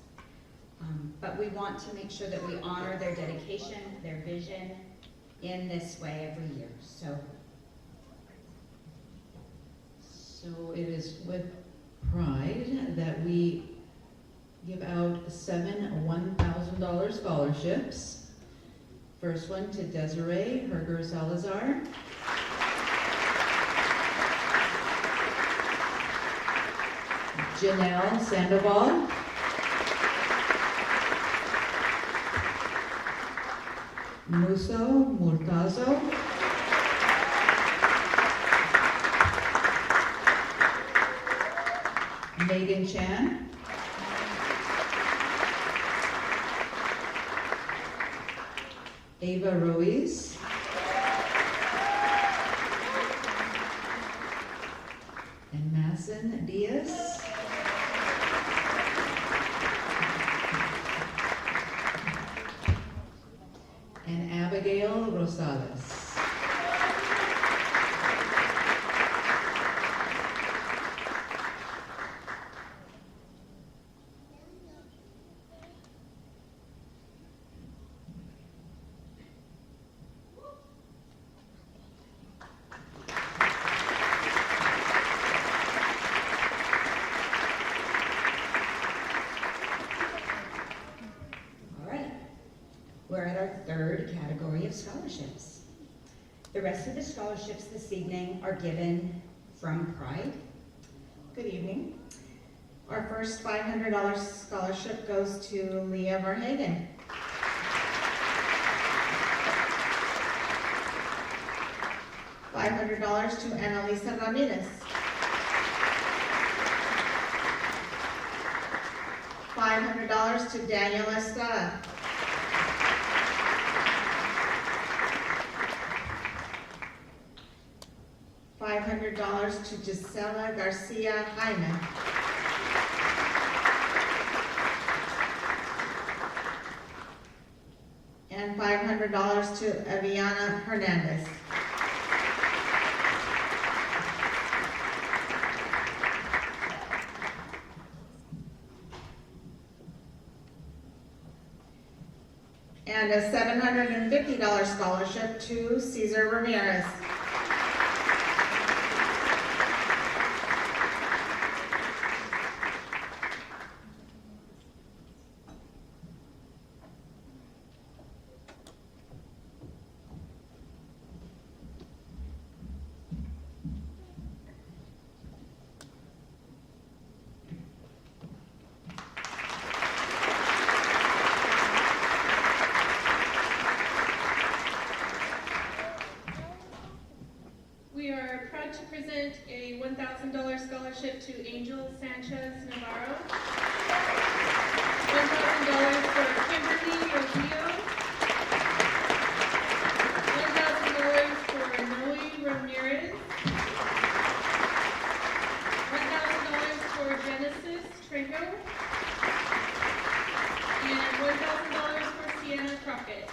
But we want to make sure that we honor their dedication, their vision in this way every year. So it is with pride that we give out 7 $1,000 scholarships. First one to Desiree Herger Salazar. Janelle Sandoval. Muso Murtazo. Megan Chan. Ava Ruiz. And Masson Diaz. And Abigail Rosales. scholarships. The rest of the scholarships this evening are given from Pride. Good evening. Our first $500 scholarship goes to Leah Verhagen. $500 to Annalisa Ramirez. $500 to Daniel Estrada. $500 to Gisela Garcia Jaime. And $500 to Aviana Hernandez. And a $750 scholarship to Cesar Ramirez. We are proud to present a $1,000 scholarship to Angel Sanchez Navarro, $1,000 for Kimberly Odio, $1,000 for Noe Ramirez, $1,000 for Genesis Trenco, and $1,000 for Sienna Crockett.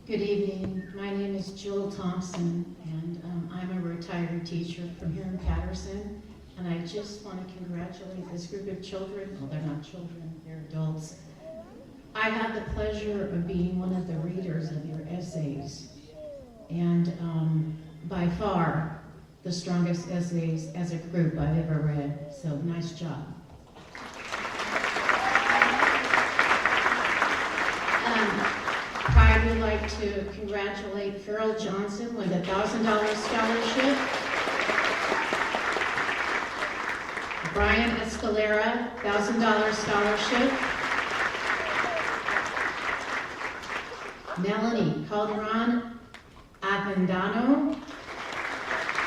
Good evening. My name is Jill Thompson, and I'm a retired teacher from here in Patterson. And I just want to congratulate this group of children. Well, they're not children, they're adults. I had the pleasure of being one of the readers of your essays. And by far, the strongest essays as a group I've ever read. So nice job. I would like to congratulate Farrell Johnson with a $1,000 scholarship. Brian Escalera, $1,000 scholarship. Melanie Calderon Avendano,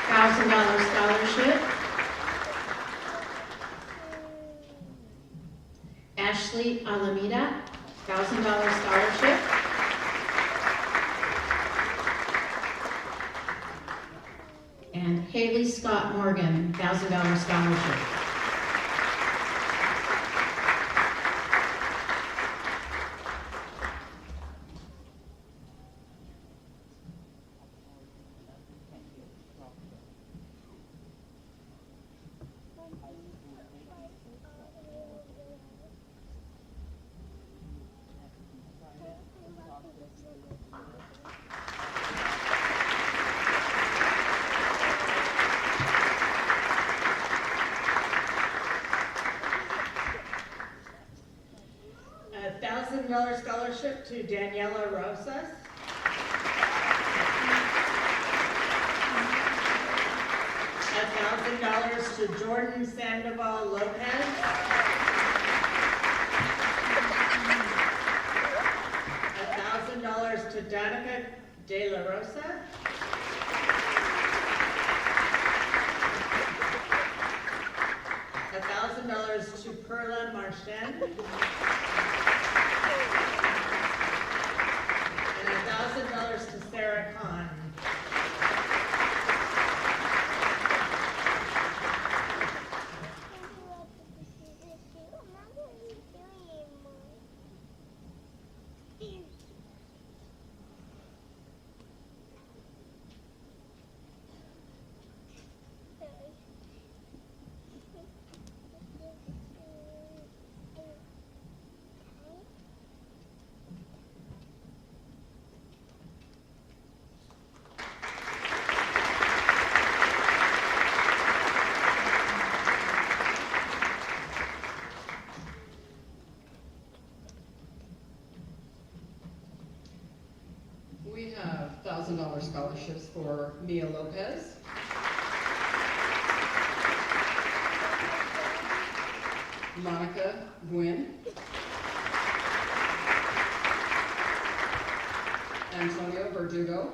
$1,000 scholarship. Ashley Alameda, $1,000 scholarship. And Haley Scott Morgan, $1,000 scholarship. $1,000 scholarship to Daniela Rosas. $1,000 to Jordan Sandoval Lopez. $1,000 to Danica De La Rosa. $1,000 to Perla Marchand. And $1,000 to Sarah Kahn. $1,000 scholarships for Mia Lopez, Monica Gwynn, Antonio Verdugo,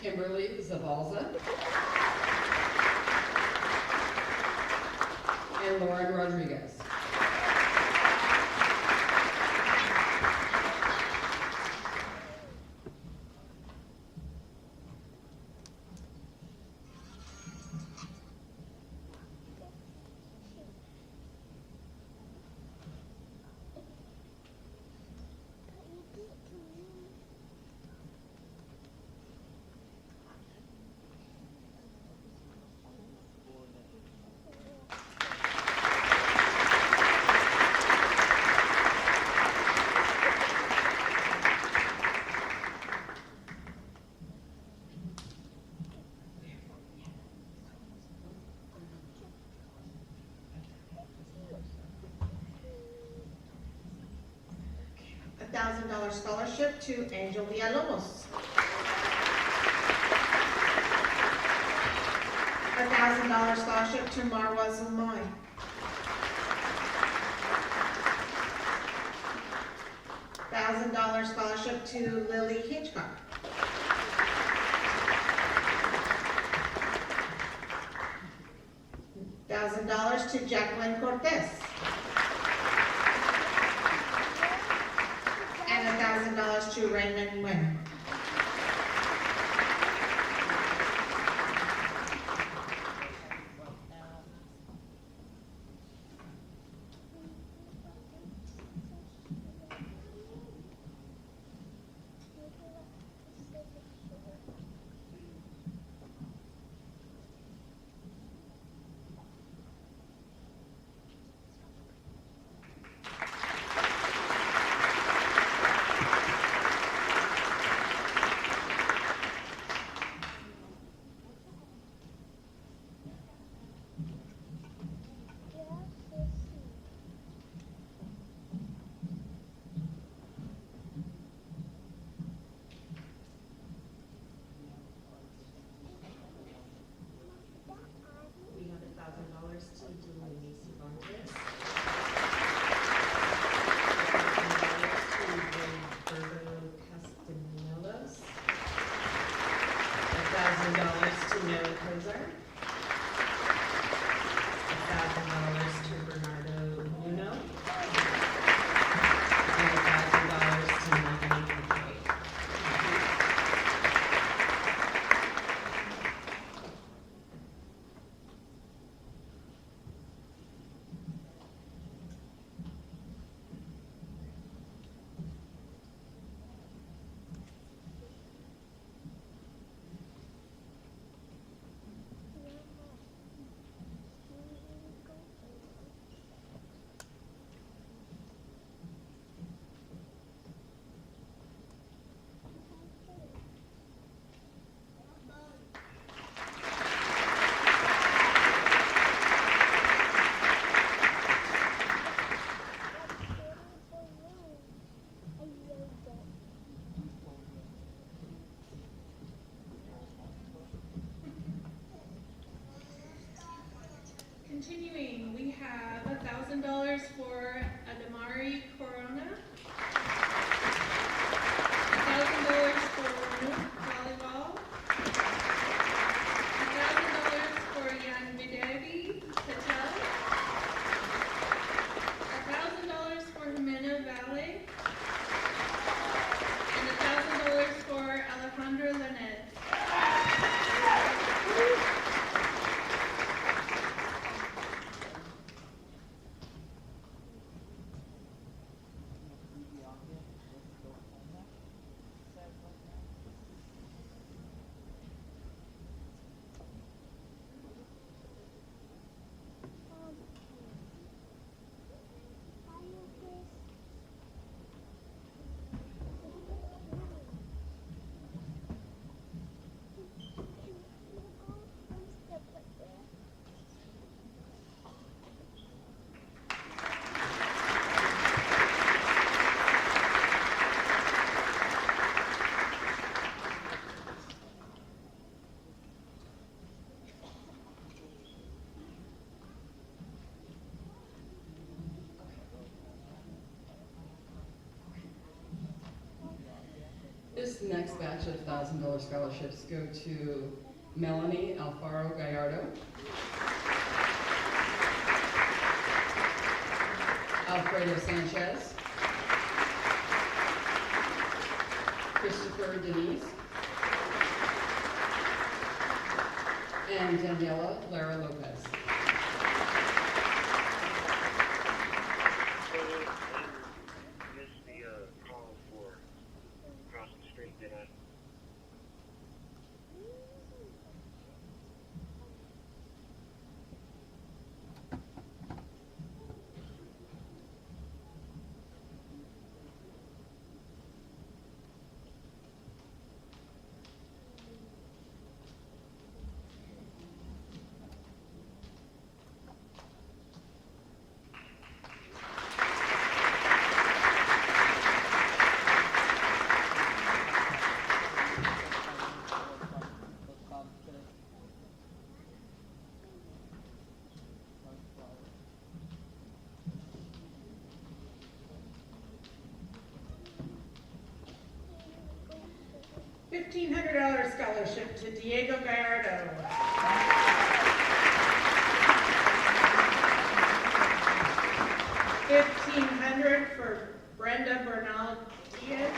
Kimberly Zavalza, and Lauren Rodriguez. $1,000 scholarship to Angel Villalobos. $1,000 scholarship to Marwa Zumai. $1,000 scholarship to Lily Hitchcock. $1,000 to Jacqueline Cortez. And $1,000 to Raymond Nguyen. This next batch of $1,000 scholarships go to Melanie Alfaro Gallardo, Alfredo Sanchez, Christopher Denise, and Daniela Lara Lopez. $1,500 scholarship to Diego Gallardo. $1,500 for Brenda Bernal Diaz.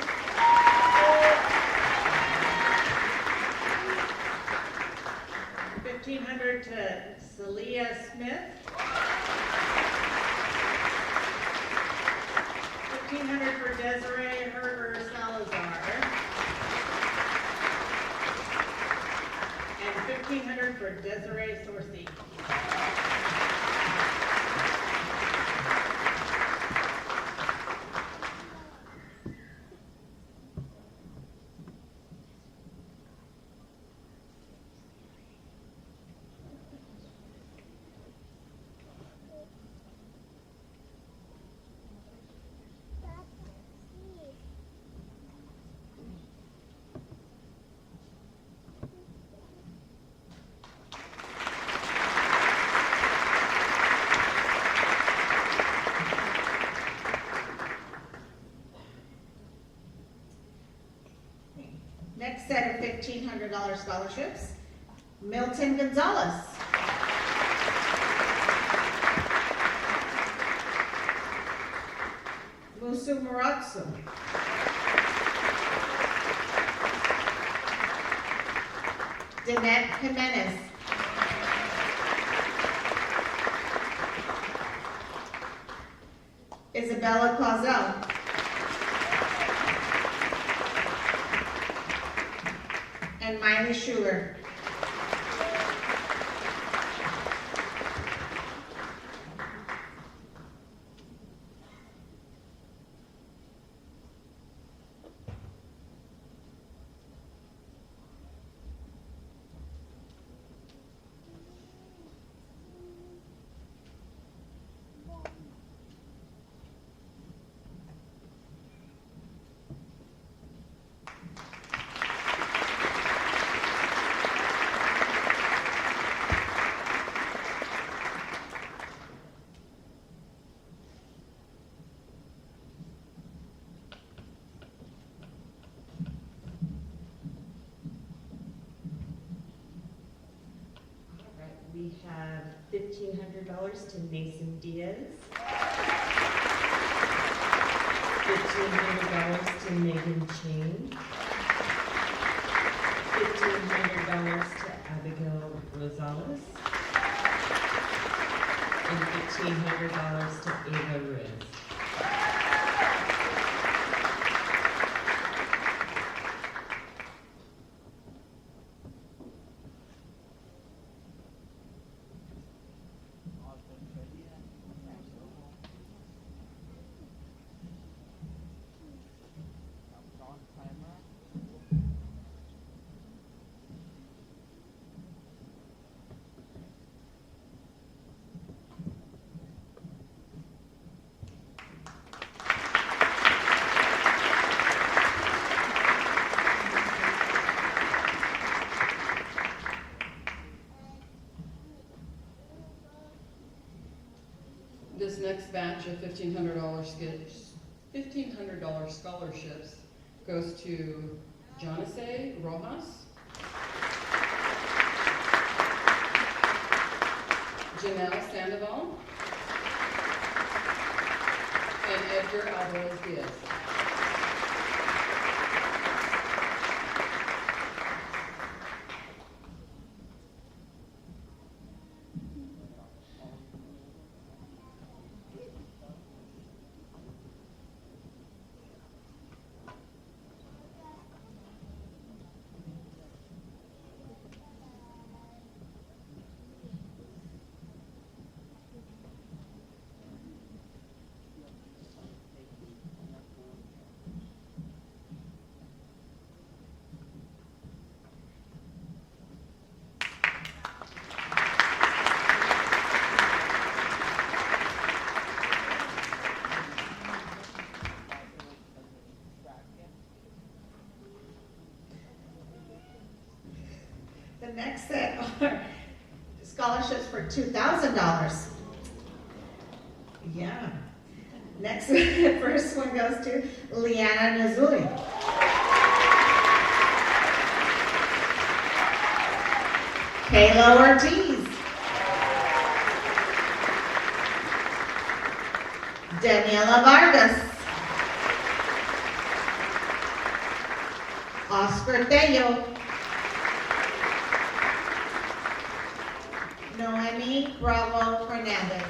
$1,500 to Celia Smith. $1,500 for Desiree Herber Salazar. And $1,500 for Desiree Sorcy. Next set of $1,500 scholarships, Milton Gonzalez. Musu Muratsu. Danette Jimenez. Isabella Clausel. And Miley Schuler. We have $1,500 to Mason Diaz, $1,500 to Megan Chain, $1,500 to Abigail Rosales, and $1,500 to Ava Riz. This next batch of $1,500 scholarships goes to Jonase Rojas, Janelle Sandoval, and Edgar Alvarez Diaz. The next set are scholarships for $2,000. Yeah. Next, first one goes to Liana Nazuli. Kayla Ortiz. Daniela Vargas. Oscar Tello. Noemi Bravo Fernandez.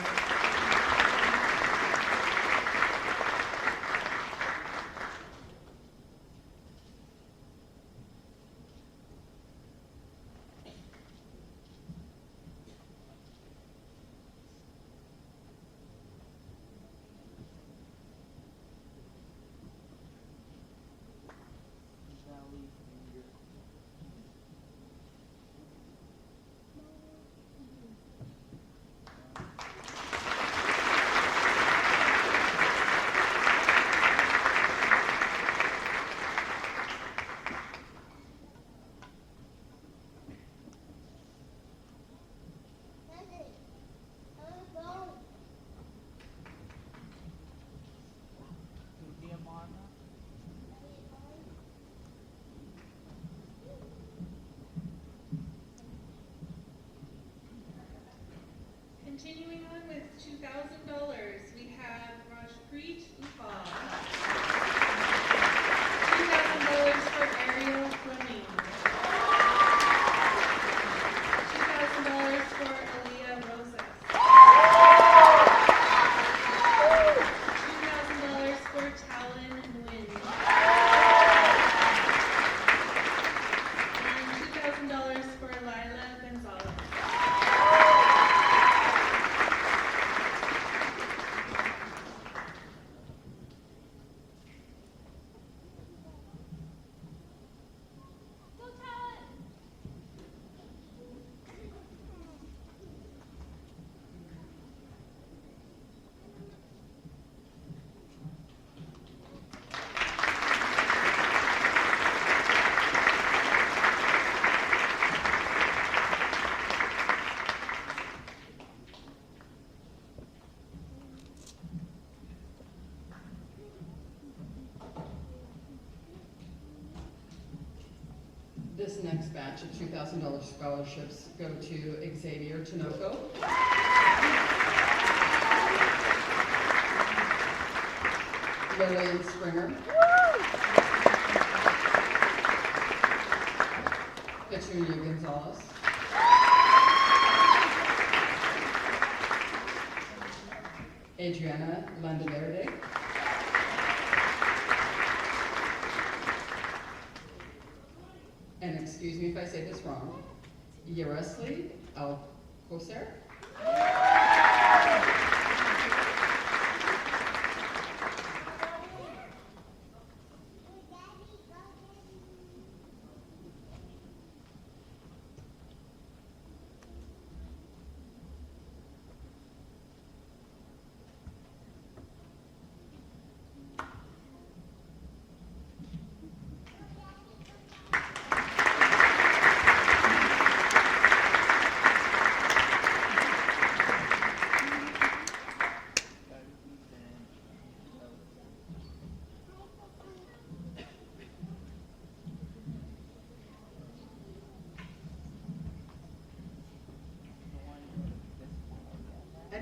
Continuing on with $2,000, we have Rajpreet Upal. $2,000 for Ariel Fleming. $2,000 for Aaliyah Rosas. $2,000 for Talon Nguyen. And $2,000 for Lila Gonzalez. This next batch of $2,000 scholarships go to Xavier Tinoco, Lillian Springer, Petunia Gonzalez, Adriana Landaverde, and excuse me if I say this wrong, Yaresli Alcocer.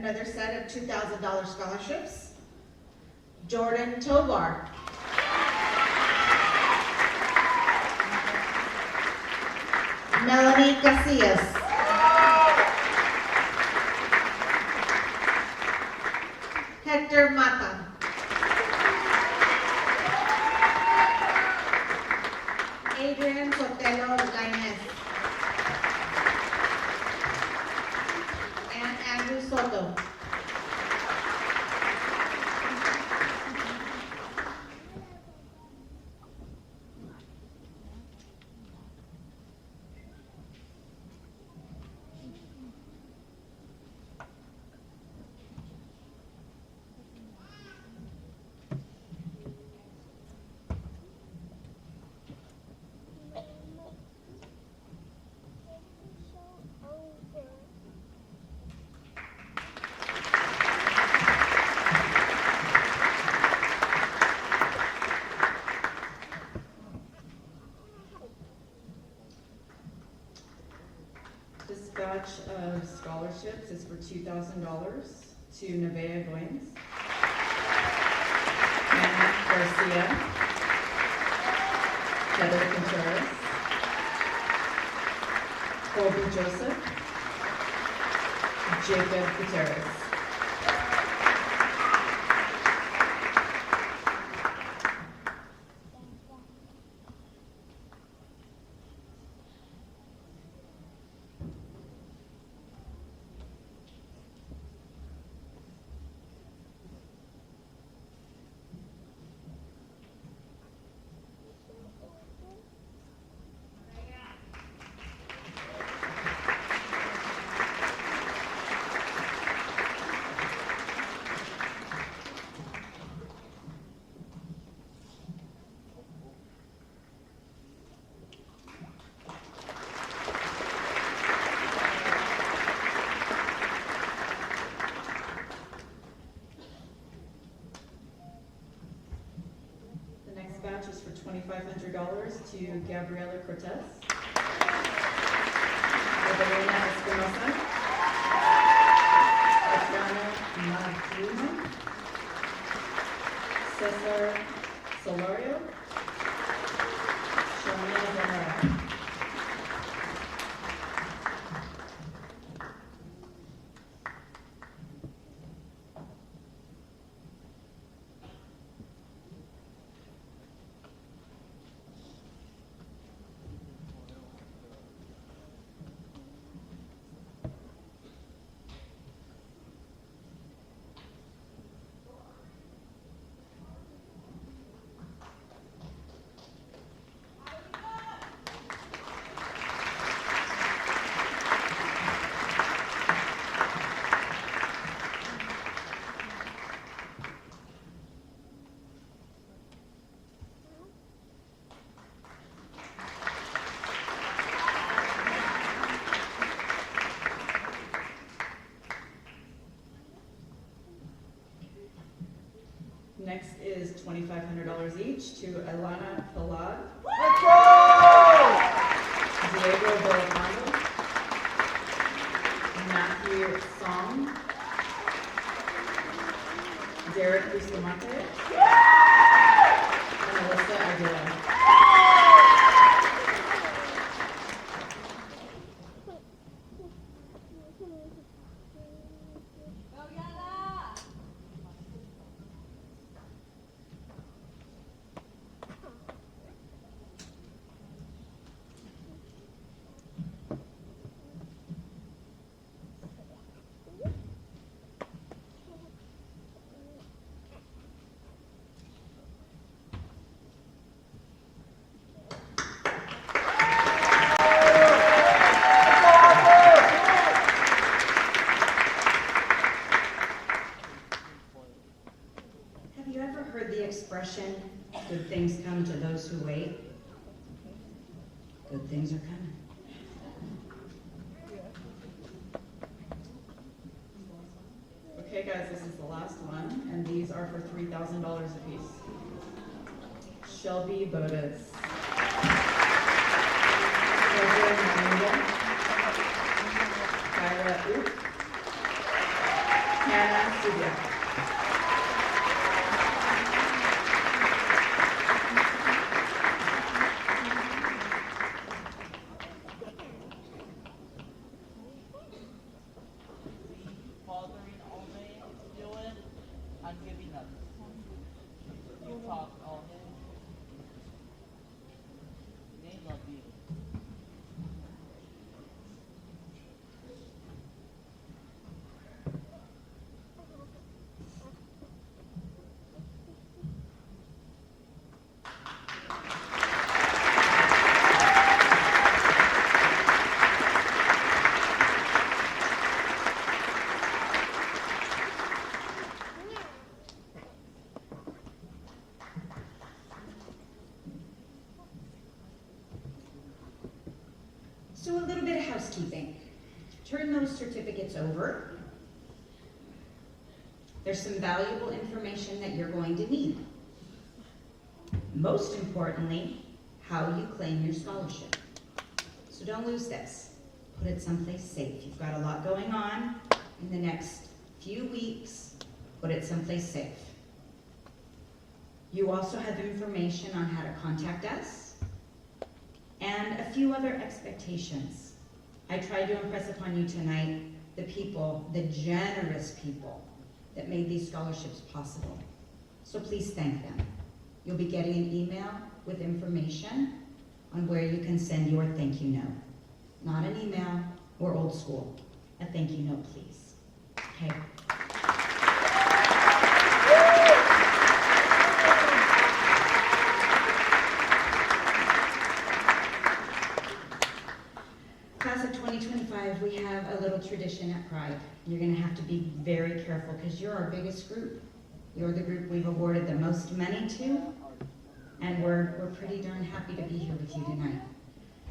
another set of $2,000 scholarships. Jordan Tovar. Melanie Casillas. Hector Mata. Adrian Sotelo Lainez. And Andrew Soto. This batch of scholarships is for $2,000 to Nevaeh Goins, Anna Garcia, Heather Contreras, Colby Joseph, Jacob Gutierrez. Batch is for $2,500 to Gabriela Cortez, Evelina Espinosa, Adriana Magdalena, Cesar Solario, Shamina Zamora. Next is $2,500 each to Elana Palad, Diego Belapando, Matthew Song, Derek Bustamante, and Alyssa Aguilar. Expression, good things come to those who wait. Good things are coming. Okay guys, this is the last one, and these are for $3,000 a piece. Shelby Bodas, Treasure Manuel, Kyra Oop, studio. Fathering all day, do it, I'm giving up. You talk all day. They love you. So a little bit of housekeeping. Turn those certificates over. There's some valuable information that you're going to need. Most importantly, how you claim your scholarship. So don't lose this. Put it someplace safe. You've got a lot going on in the next few weeks. Put it someplace safe. You also have information on how to contact us and a few other expectations. I tried to impress upon you tonight the people, the generous people that made these scholarships possible. So please thank them. You'll be getting an email with information on where you can send your thank you note. Not an email or old school. A thank you note, please. Okay. Class of 2025, we have a little tradition at Pride. You're going to have to be very careful because you're our biggest group. You're the group we've awarded the most money to, and we're pretty darn happy to be here with you tonight.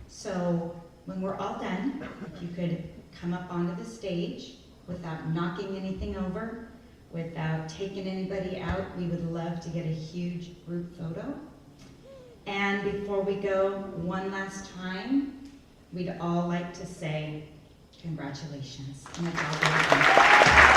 So when we're all done, if you could come up onto the stage without knocking anything over, without taking anybody out, we would love to get a huge group photo. And before we go, one last time, we'd all like to say congratulations. And that's all.